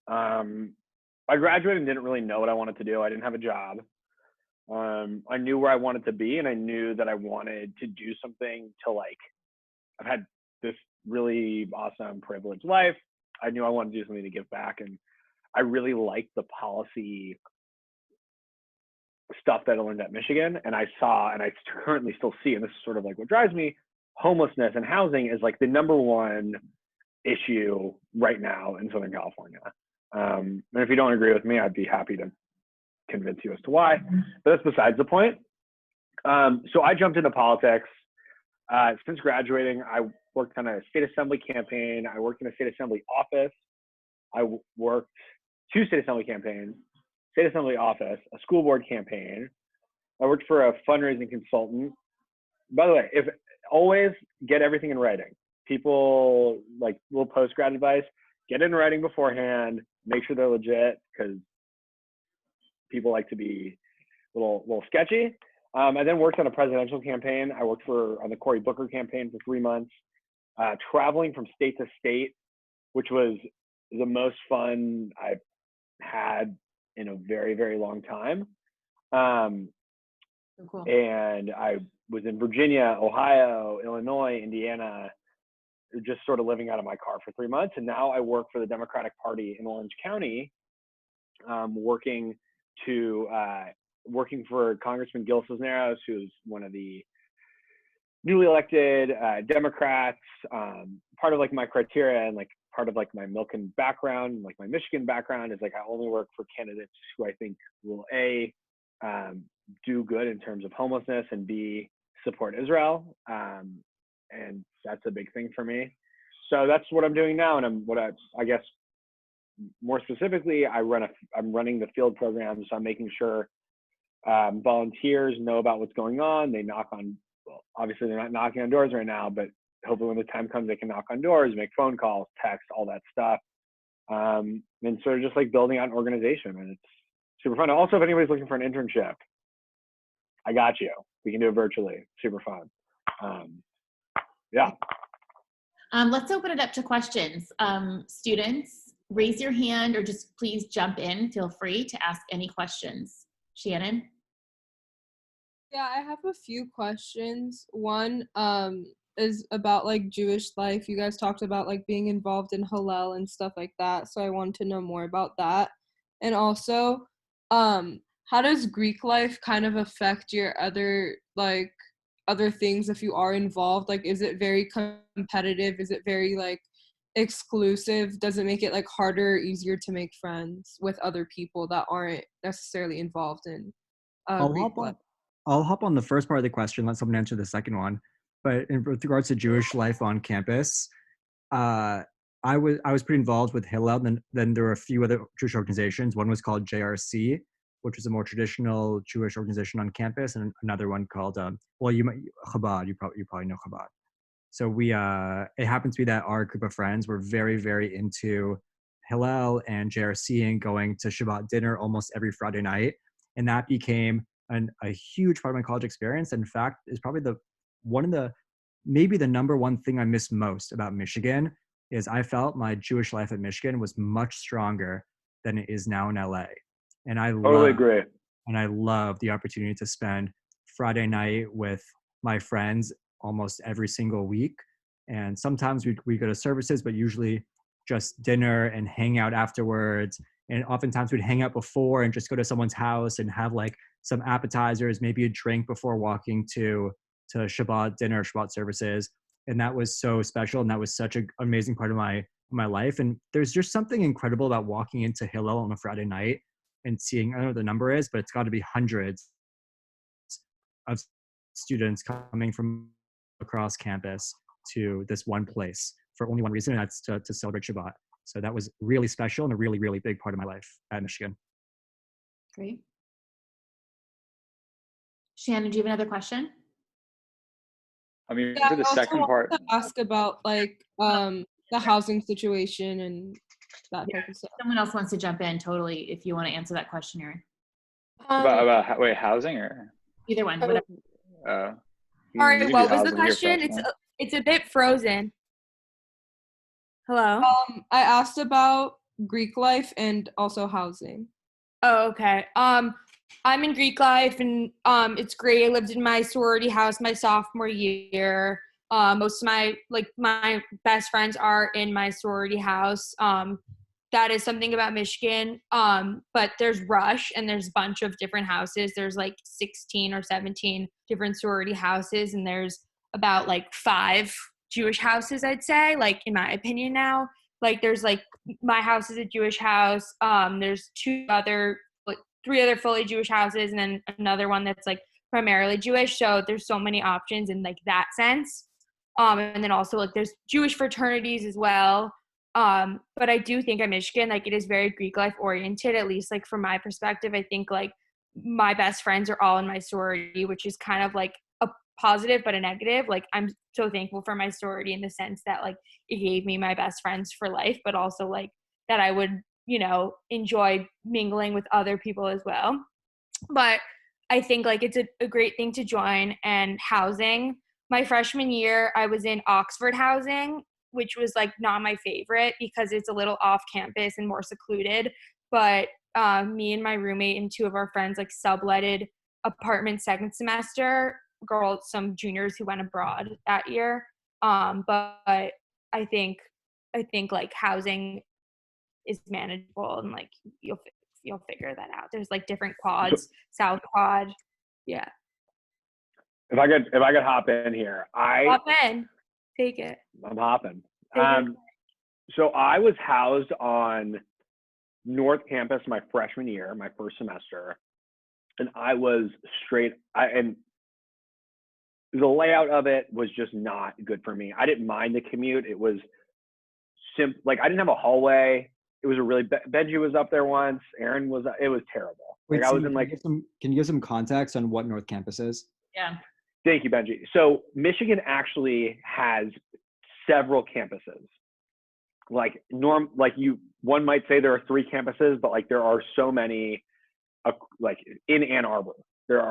I graduated and didn't really know what I wanted to do. I didn't have a job. I knew where I wanted to be, and I knew that I wanted to do something to I've had this really awesome, privileged life. I knew I wanted to do something to give back, and I really liked the policy stuff that I learned at Michigan, and I saw, and I currently still see, and this is sort of what drives me, homelessness and housing is the number one issue right now in Southern California. And if you don't agree with me, I'd be happy to convince you as to why, but that's besides the point. So I jumped into politics. Since graduating, I worked on a state assembly campaign. I worked in a state assembly office. I worked 2 state assembly campaigns, state assembly office, a school board campaign. I worked for a fundraising consultant. By the way, always get everything in writing. People little post-grad advice, get it in writing beforehand, make sure they're legit because people like to be a little sketchy. I then worked on a presidential campaign. I worked on the Cory Booker campaign for 3 months, traveling from state to state, which was the most fun I've had in a very, very long time. Cool. And I was in Virginia, Ohio, Illinois, Indiana, just sort of living out of my car for 3 months. And now I work for the Democratic Party in Orange County, working for Congressman Gil Cisneros, who's one of the newly elected Democrats. Part of my criteria and part of my Milken background, my Michigan background is I only work for candidates who I think will A, do good in terms of homelessness, and B, support Israel. And that's a big thing for me. So that's what I'm doing now. And I guess more specifically, I'm running the field program. So I'm making sure volunteers know about what's going on. They obviously they're not knocking on doors right now, but hopefully when the time comes, they can knock on doors, make phone calls, text, all that stuff. And sort of just building out an organization, and it's super fun. Also, if anybody's looking for an internship, I got you. We can do it virtually. Super fun. Yeah. Let's open it up to questions. Students, raise your hand or just please jump in. Feel free to ask any questions. Shannon? Yeah, I have a few questions. One is about Jewish life. You guys talked about being involved in Hillel and stuff like that. So I wanted to know more about that. And also, how does Greek life kind of affect your other things if you are involved? Is it very competitive? Is it very exclusive? Does it make it harder or easier to make friends with other people that aren't necessarily involved in Greek life? I'll hop on the first part of the question, let someone answer the second one. But with regards to Jewish life on campus, I was pretty involved with Hillel. Then there were a few other Jewish organizations. One was called JRC, which is a more traditional Jewish organization on campus, and another one called Chabad. You probably know Chabad. So it happens to be that our group of friends were very, very into Hillel and JRC and going to Shabbat dinner almost every Friday night, and that became a huge part of my college experience. In fact, is probably maybe the number one thing I miss most about Michigan is I felt my Jewish life at Michigan was much stronger than it is now in LA. And I Totally agree. And I love the opportunity to spend Friday night with my friends almost every single week. And sometimes we go to services, but usually just dinner and hang out afterwards. And oftentimes we'd hang out before and just go to someone's house and have like some appetizers, maybe a drink before walking to Shabbat dinner, Shabbat services. And that was so special. And that was such an amazing part of my life. And there's just something incredible about walking into Hillel on a Friday night and seeing, I don't know what the number is, but it's got to be hundreds of students coming from across campus to this one place for only one reason, and that's to celebrate Shabbat. So that was really special and a really, really big part of my life at Michigan. Great. Shannon, do you have another question? I mean, Yeah, for the I also second part, wanted to ask about like the housing situation and that type of stuff. Someone else wants to jump in, totally, if you want to answer that question, Erin. about housing or Either one, whatever. All right, what was the question? It's a bit frozen. Hello? I asked about Greek life and also housing. Oh, okay. I'm in Greek life and it's great. I lived in my sorority house my sophomore year. Most of my best friends are in my sorority house. That is something about Michigan. But there's rush and there's a bunch of different houses. There's like 16 or 17 different sorority houses, and there's about like 5 Jewish houses, I'd say, like in my opinion now. Like there's like my house is a Jewish house. There's 3 other fully Jewish houses, and then another one that's like primarily Jewish. So there's so many options in like that sense. And then also like there's Jewish fraternities as well. But I do think at Michigan, like it is very Greek life oriented, at least like from my perspective. I think like my best friends are all in my sorority, which is kind of like a positive but a negative. Like I'm so thankful for my sorority in the sense that like it gave me my best friends for life, but also like that I would, enjoy mingling with other people as well. But I think like it's a great thing to join. And housing, my freshman year, I was in Oxford housing, which was like not my favorite because it's a little off campus and more secluded. But me and my roommate and 2 of our friends like subletted apartments second semester, some juniors who went abroad that year. But I think like housing is manageable and like you'll figure that out. There's like different quads, South Quad. Yeah. If I could hop in here, Hop in. Take it. I'm hopping. So I was housed on North Campus my freshman year, my first semester, and I was and the layout of it was just not good for me. I didn't mind the commute. It was like I didn't have a hallway. It was Benji was up there once. Aaron was. It was terrible. Wait, like I was in like. Can you give some context on what North Campus is? Yeah. Thank you, Benji. So Michigan actually has several campuses. One might say there are 3 campuses, but like there are so many. Like in Ann Arbor, there's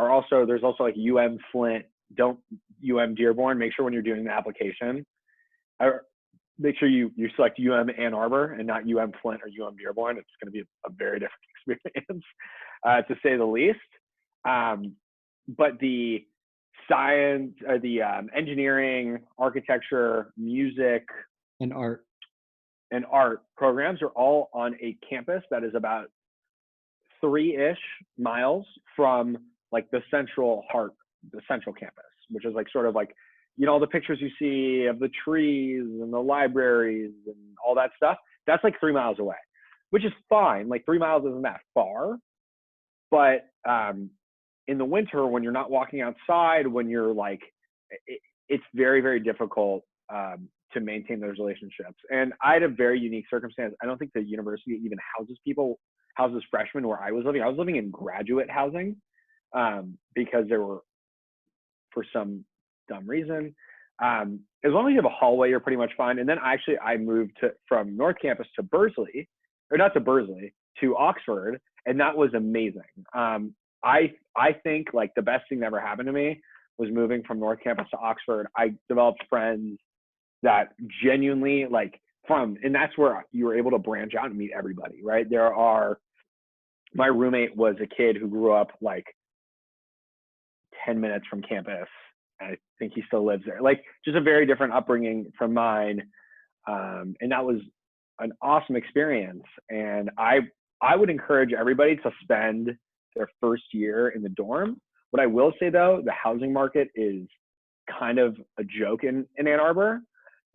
also like UM Flint. Don't UM Dearborn. Make sure when you're doing the application. Make sure you select UM Ann Arbor and not UM Flint or UM Dearborn. It's going to be a very different experience, to say the least. But the science, the engineering, architecture, music, and art programs are all on a campus that is about 3-ish miles from like the central campus, which is like sort of like, all the pictures you see of the trees and the libraries and all that stuff, that's like 3 miles away, which is fine. Like 3 miles isn't that far. But in the winter, when you're not walking outside, when you're like, it's very, very difficult to maintain those relationships. And I had a very unique circumstance. I don't think the university even houses freshmen where I was living. I was living in graduate housing because there were, for some dumb reason, as long as you have a hallway, you're pretty much fine. And then I moved from North Campus to Bursley, or not to Bursley, to Oxford, and that was amazing. I think like the best thing that ever happened to me was moving from North Campus to Oxford. I developed friends that genuinely and that's where you were able to branch out and meet everybody, right? My roommate was a kid who grew up like 10 minutes from campus. I think he still lives there. Like, just a very different upbringing from mine. And that was an awesome experience. And I would encourage everybody to spend their first year in the dorm. What I will say though, the housing market is kind of a joke in Ann Arbor.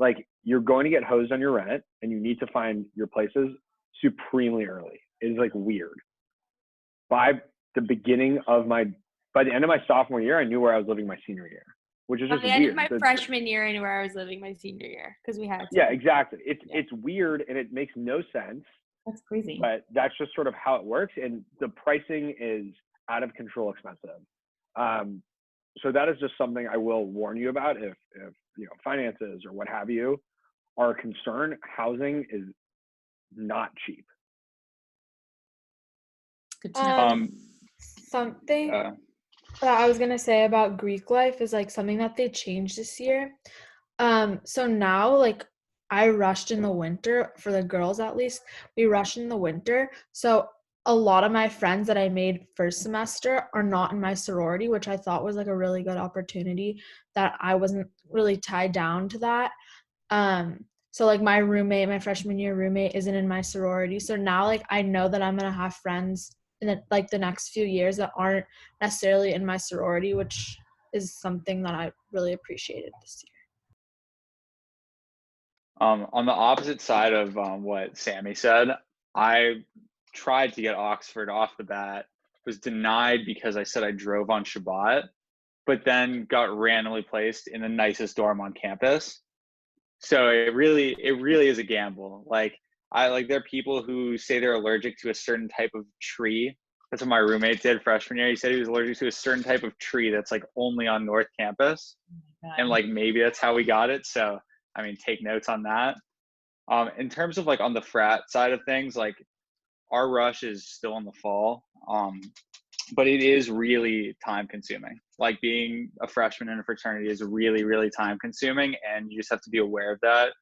Like, you're going to get hosed on your rent and you need to find your places supremely early. It's like weird. By the end of my sophomore year, I knew where I was living my senior year, which is just By the end weird. of my freshman year, I knew where I was living my senior year because we had to. Yeah, exactly. It's weird and it makes no sense. That's crazy. But that's just sort of how it works. And the pricing is out of control expensive. So that is just something I will warn you about if finances or what have you are a concern. Housing is not cheap. Good to know. Something that I was gonna say about Greek life is like something that they changed this year. So now like I rushed in the winter, for the girls at least, we rushed in the winter. So a lot of my friends that I made first semester are not in my sorority, which I thought was like a really good opportunity that I wasn't really tied down to that. So like my freshman year roommate isn't in my sorority. So now like I know that I'm gonna have friends in the next few years that aren't necessarily in my sorority, which is something that I really appreciated this year. On the opposite side of what Sammy said, I tried to get Oxford off the bat, was denied because I said I drove on Shabbat, but then got randomly placed in the nicest dorm on campus. So it really is a gamble. Like there are people who say they're allergic to a certain type of tree. That's what my roommate did freshman year. He said he was allergic to a certain type of tree that's like only on North Campus. And like maybe that's how we got it. So I mean, take notes on that. In terms of like on the frat side of things, like our rush is still in the fall, but it is really time consuming. Like being a freshman in a fraternity is really, really time consuming, and you just have to be aware of that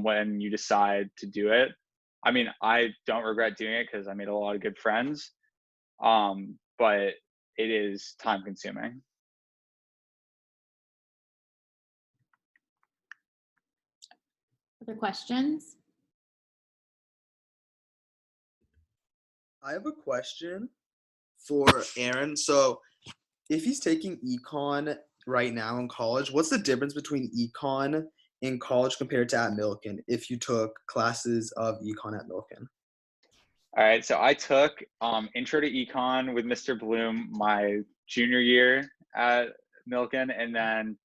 when you decide to do it. I mean, I don't regret doing it because I made a lot of good friends, but it is time consuming. Other questions? I have a question for Aaron. So if he's taking econ right now in college, what's the difference between econ in college compared to at Milken if you took classes of econ at Milken? All right, so I took Intro to Econ with Mr. Bloom my junior year at Milken, and then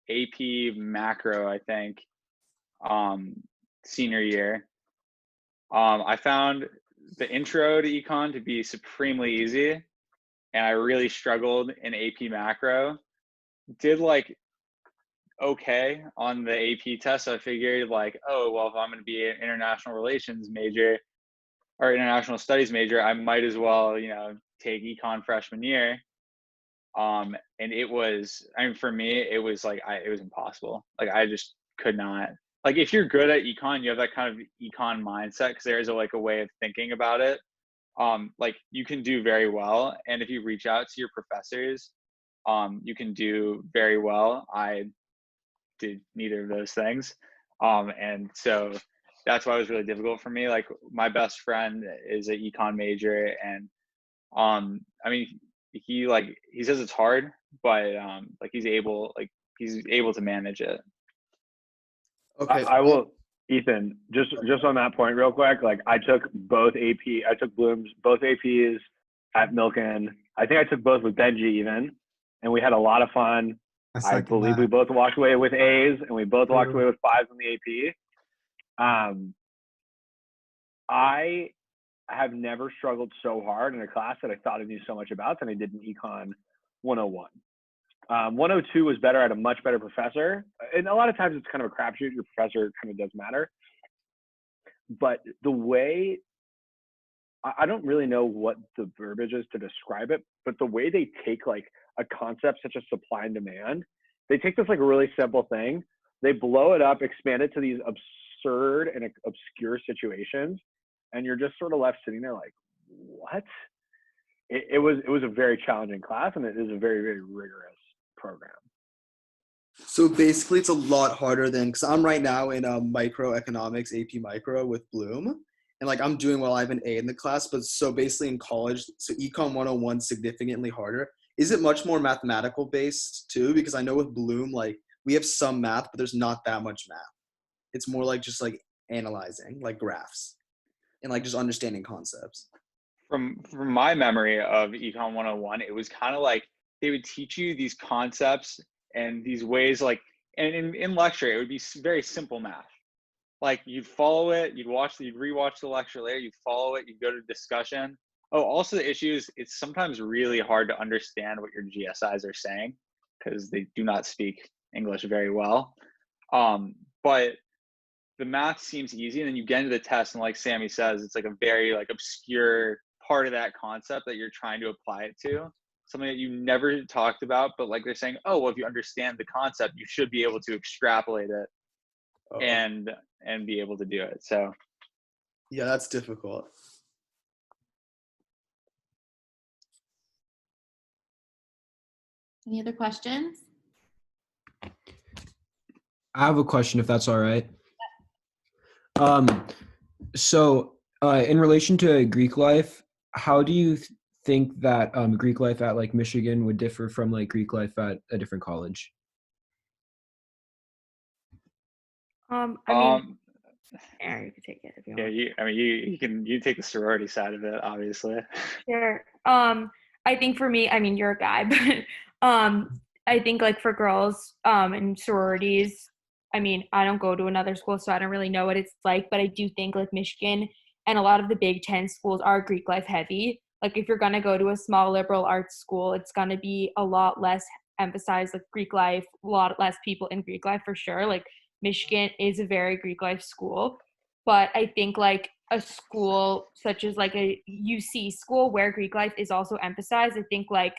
AP Macro, I think, senior year. I found the Intro to Econ to be supremely easy, and I really struggled in AP Macro. Did like okay on the AP test, so I figured like, oh, well, if I'm going to be an international relations major or international studies major, I might as well, take econ freshman year. And it was, I mean, for me, it was like, it was impossible. Like, I just could not. Like, if you're good at econ, you have that kind of econ mindset because there is a way of thinking about it. Like, you can do very well. And if you reach out to your professors, you can do very well. I did neither of those things. And so that's why it was really difficult for me. Like, my best friend is an econ major, and I mean, he says it's hard, but like he's able to manage it. Okay. I will, Ethan, just on that point real quick, like I took Bloom's both APs at Milken. I think I took both with Benji even, and we had a lot of fun. I I second believe we that. both walked away with A's and we both walked away with 5s on the AP. I have never struggled so hard in a class that I thought I knew so much about than I did in Econ 101. 102 was better. I had a much better professor. And a lot of times it's kind of a crapshoot. Your professor kind of does matter. But the way, I don't really know what the verbiage is to describe it, but the way they take like a concept such as supply and demand, they take this like a really simple thing, they blow it up, expand it to these absurd and obscure situations, and you're just sort of left sitting there like, what? It was a very challenging class, and it is a very, very rigorous program. So basically, it's a lot harder than, because I'm right now in microeconomics, AP Micro with Bloom, and like I'm doing well. I have an A in the class, but so basically in college, so Econ 101 is significantly harder. Is it much more mathematical based too? Because I know with Bloom, like we have some math, but there's not that much math. It's more like just like analyzing, like graphs, and like just understanding concepts. From my memory of Econ 101, it was kind of like they would teach you these concepts and these ways, like, and in lecture, it would be very simple math. Like you'd follow it, you'd rewatch the lecture later, you'd follow it, you'd go to discussion. Oh, also the issue is it's sometimes really hard to understand what your GSIs are saying because they do not speak English very well. But the math seems easy, and then you get into the test, and like Sammy says, it's like a very like obscure part of that concept that you're trying to apply it to, something that you never talked about, but like they're saying, oh, well, if you understand the concept, you should be able to extrapolate it and be able to do it. So yeah, that's difficult. Any other questions? I have a question, if that's all right. So in relation to Greek life, how do you think that Greek life at like Michigan would differ from like Greek life at a different college? I mean, Aaron, you can take it if you want. Yeah, you take the sorority side of it, obviously. Sure. I think for me, I mean, you're a guy, but I think like for girls in sororities, I mean, I don't go to another school, so I don't really know what it's like, but I do think like Michigan and a lot of the Big Ten schools are Greek life heavy. Like if you're going to go to a small liberal arts school, it's going to be a lot less emphasized, like Greek life, a lot less people in Greek life for sure. Like Michigan is a very Greek life school, but I think like a school such as like a UC school where Greek life is also emphasized, I think like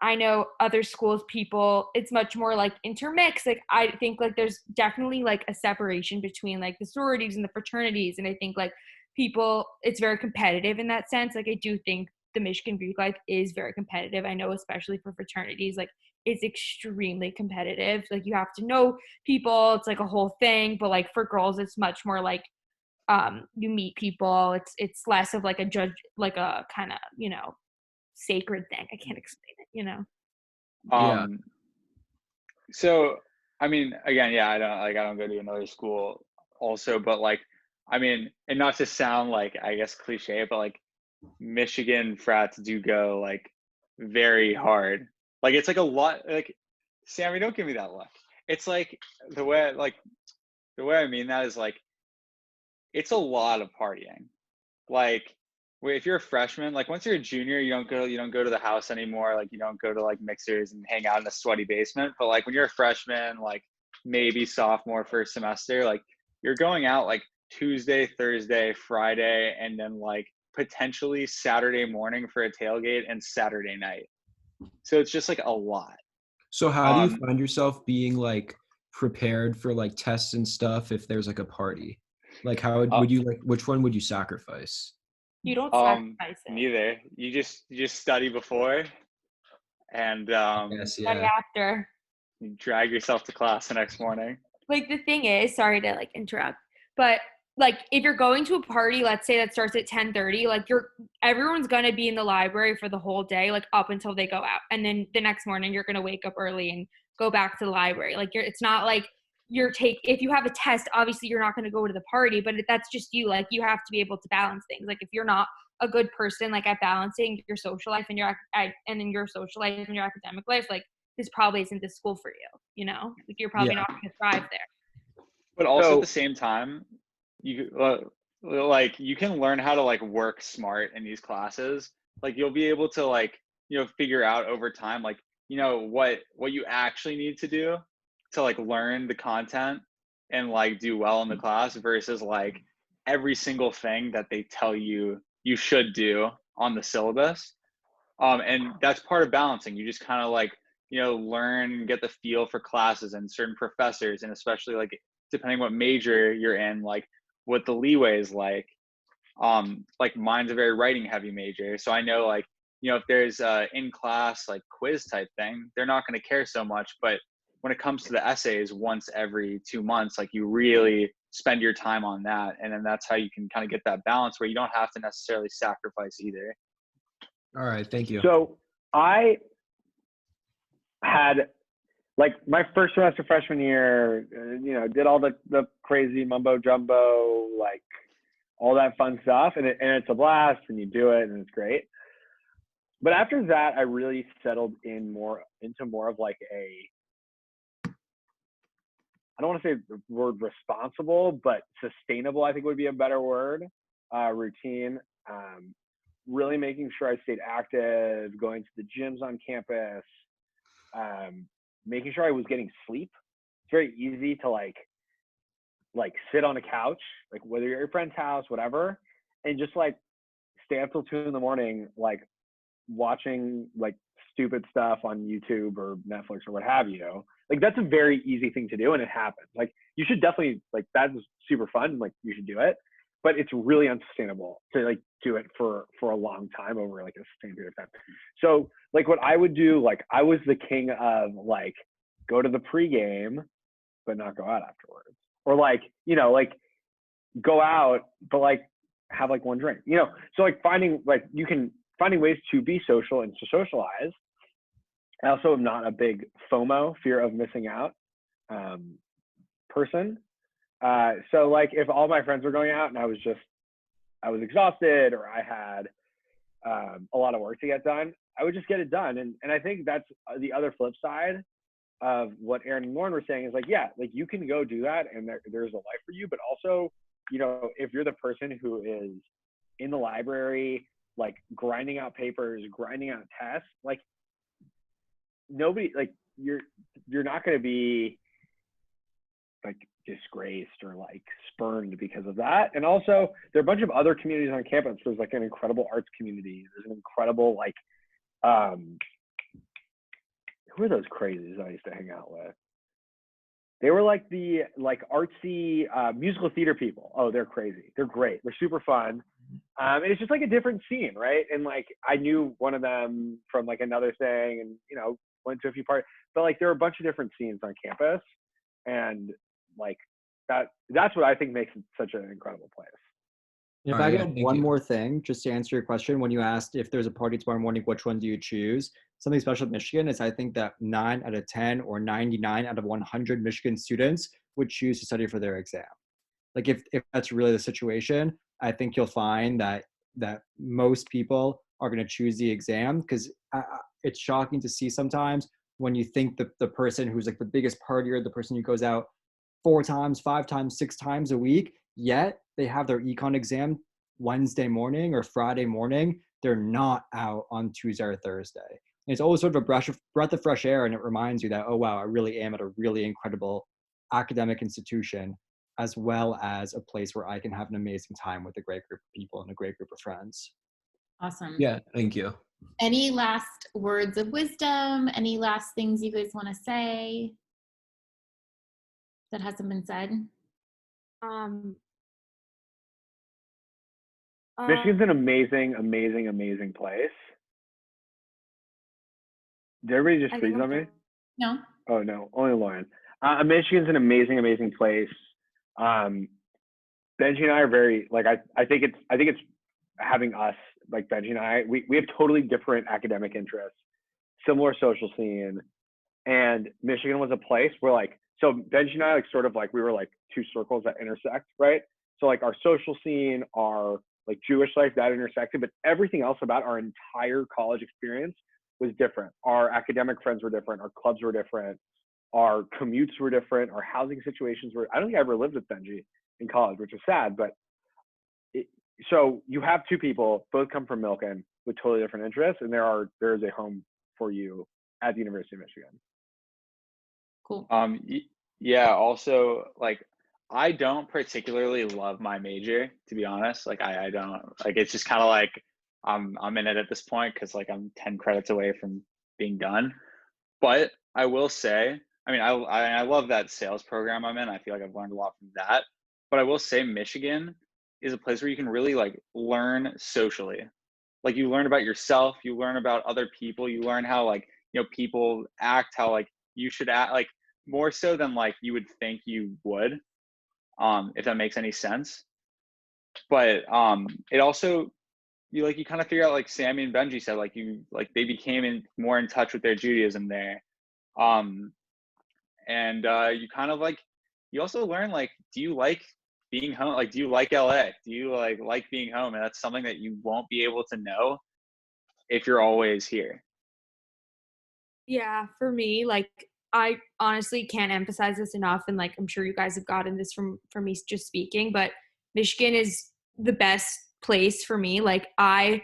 I know other schools, people, it's much more like intermixed. Like I think like there's definitely like a separation between like the sororities and the fraternities. And I think like people, it's very competitive in that sense. Like I do think the Michigan Greek life is very competitive. I know especially for fraternities, like it's extremely competitive. Like you have to know people. It's like a whole thing. But like for girls, it's much more like you meet people. It's less of like a judge, like a kind of, you know, sacred thing. I can't explain it, you know. Yeah. So I mean, again, yeah, I don't go to another school also, but like I mean, and not to sound like I guess cliche, but like Michigan frats do go like very hard. Like it's like a lot, like Sammy, don't give me that look. It's like the way I mean that is like it's a lot of partying. Like if you're a freshman, like once you're a junior, you don't go to the house anymore. Like you don't go to like mixers and hang out in a sweaty basement. But like when you're a freshman, like maybe sophomore first semester, like you're going out like Tuesday, Thursday, Friday, and then like potentially Saturday morning for a tailgate and Saturday night. So it's just like a lot. So how do you find yourself being like prepared for like tests and stuff if there's like a party? Like how would you like, which one would you sacrifice? You don't sacrifice it. Neither. You just study before and Yes, Study yeah. after. you drag yourself to class the next morning. Like the thing is, sorry to like interrupt, but like if you're going to a party, let's say that starts at 10:30, like everyone's gonna be in the library for the whole day, like up until they go out, and then the next morning you're gonna wake up early and go back to the library. Like it's not like if you have a test, obviously you're not gonna go to the party, but that's just you. Like you have to be able to balance things. Like if you're not a good person like at balancing your social life and your social life and your academic life, like this probably isn't the school for you, you know? Like, you're probably not going to thrive there. But also So- at the same time, you like you can learn how to like work smart in these classes. Like you'll be able to like, you know, figure out over time, like, you know, what you actually need to do to like learn the content and like do well in the class versus like every single thing that they tell you you should do on the syllabus. And that's part of balancing. You just kind of like, you know, learn, get the feel for classes and certain professors, and especially like depending what major you're in, like what the leeway is like. Like mine's a very writing heavy major, so I know like, you know, if there's a in class like quiz type thing, they're not going to care so much. But when it comes to the essays, once every 2 months, like you really spend your time on that, and then that's how you can kind of get that balance where you don't have to necessarily sacrifice either. All right, thank you. So I had like my first semester freshman year, you know, did all the crazy mumbo jumbo, like all that fun stuff, and it's a blast, and you do it, and it's great. But after that, I really settled into more of like I don't want to say the word responsible, but sustainable, I think would be a better word, routine. Really making sure I stayed active, going to the gyms on campus, making sure I was getting sleep. It's very easy to like sit on a couch, like whether you're at your friend's house, whatever, and just like stay up till 2 a.m, like watching like stupid stuff on YouTube or Netflix or what have you. Like that's a very easy thing to do, and it happens. Like you should definitely, like, that's super fun, like you should do it, but it's really unsustainable to like do it for a long time over like a sustained period of time. So like what I would do, like I was the king of like go to the pregame but not go out afterwards, or like, you know, like go out but like have like one drink, you know. So like finding ways to be social and to socialize. I also am not a big FOMO, fear of missing out, person. So like if all my friends were going out and I was exhausted, or I had a lot of work to get done, I would just get it done. And I think that's the other flip side of what Aaron and Lauren were saying is like, yeah, like you can go do that and there's a life for you, but also, you know, if you're the person who is in the library, like grinding out papers, grinding out tests, like nobody, like you're not going to be like disgraced or like spurned because of that. And also there are a bunch of other communities on campus. There's like an incredible arts community. There's an incredible like who are those crazies I used to hang out with? They were like the like artsy musical theater people. Oh, they're crazy. They're great. They're super fun. And it's just like a different scene, right? And like I knew one of them from like another thing, and you know, went to a few parties. But like there are a bunch of different scenes on campus, and like that's what I think makes it such an incredible place. If All I right, could yeah, add thank one you. more thing, just to answer your question, when you asked if there's a party tomorrow morning, which one do you choose? Something special with Michigan is I think that 9 out of 10 or 99 out of 100 Michigan students would choose to study for their exam. Like if that's really the situation, I think you'll find that most people are going to choose the exam, because it's shocking to see sometimes when you think the person who's like the biggest partier, the person who goes out 4 times, 5 times, 6 times a week, yet they have their econ exam Wednesday morning or Friday morning. They're not out on Tuesday or Thursday. And it's always sort of a breath of fresh air, and it reminds you that, oh wow, I really am at a really incredible academic institution, as well as a place where I can have an amazing time with a great group of people and a great group of friends. Awesome. Yeah, thank you. Any last words of wisdom? Any last things you guys want to say that hasn't been said? Michigan's an amazing, amazing, amazing place. Did everybody just freeze on me? No. Oh no, only Lauren. Michigan's an amazing, amazing place. Benji and I are very like I think it's having us, like Benji and I, we have totally different academic interests, similar social scene, and Michigan was a place where like, so Benji and I like sort of like we were like two circles that intersect, right? So like our social scene, our like Jewish life, that intersected, but everything else about our entire college experience was different. Our academic friends were different. Our clubs were different. Our commutes were different. Our housing situations were, I don't think I ever lived with Benji in college, which is sad, but so you have two people, both come from Milken with totally different interests, and there is a home for you at the University of Michigan. Cool. Yeah, also, like, I don't particularly love my major, to be honest. Like, I don't, like, it's just kind of like I'm in it at this point because, like, I'm 10 credits away from being done. But I will say, I mean, I love that sales program I'm in. I feel like I've learned a lot from that. But I will say Michigan is a place where you can really, like, learn socially. Like, you learn about yourself, you learn about other people, you learn how, like, you know, people act, how, like, you should act, like, more so than, like, you would think you would, if that makes any sense. But it also, you kind of figure out, like Sammy and Benji said, like, they became more in touch with their Judaism there. And you kind of, like, you also learn, like, do you like being home? Like, do you like LA? Do you like being home? And that's something that you won't be able to know if you're always here. Yeah, for me, like, I honestly can't emphasize this enough, and, like, I'm sure you guys have gotten this from me just speaking, but Michigan is the best place for me. Like, I,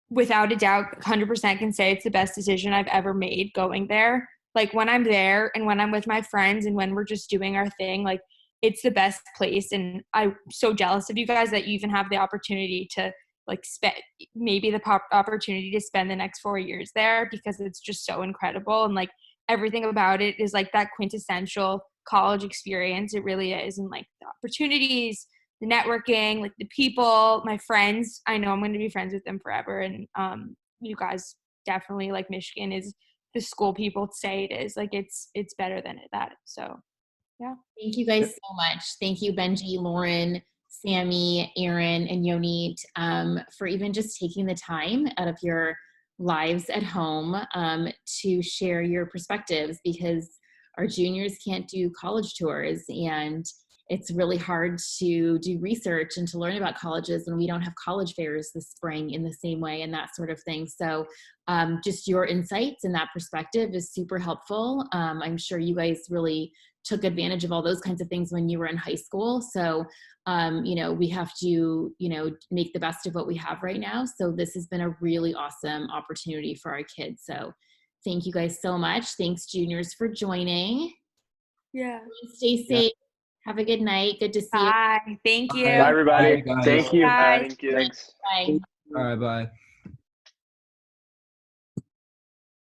without a doubt, 100% can say it's the best decision I've ever made going there. Like, when I'm there and when I'm with my friends and when we're just doing our thing, like, it's the best place. And I'm so jealous of you guys that you even have the opportunity to, like, spend maybe the opportunity to spend the next 4 years there, because it's just so incredible. And, like, everything about it is, like, that quintessential college experience. It really is. And, like, the opportunities, the networking, like, the people, my friends, I know I'm going to be friends with them forever. And you guys definitely, like, Michigan is the school people say it is. Like, it's better than that. So yeah. Thank you guys so much. Thank you, Benji, Lauren, Sammy, Aaron, and Yonit, for even just taking the time out of your lives at home to share your perspectives, because our juniors can't do college tours, and it's really hard to do research and to learn about colleges when we don't have college fairs this spring in the same way and that sort of thing. So just your insights and that perspective is super helpful. I'm sure you guys really took advantage of all those kinds of things when you were in high school. So, you know, we have to, you know, make the best of what we have right now. So this has been a really awesome opportunity for our kids. So thank you guys so much. Thanks, juniors, for joining. Yeah. Stay safe. Have a good night. Good to see you. Bye. Thank you. Bye. Bye, everybody. Bye, guys. Thank you. Guys. Thank you. Bye. All right, bye.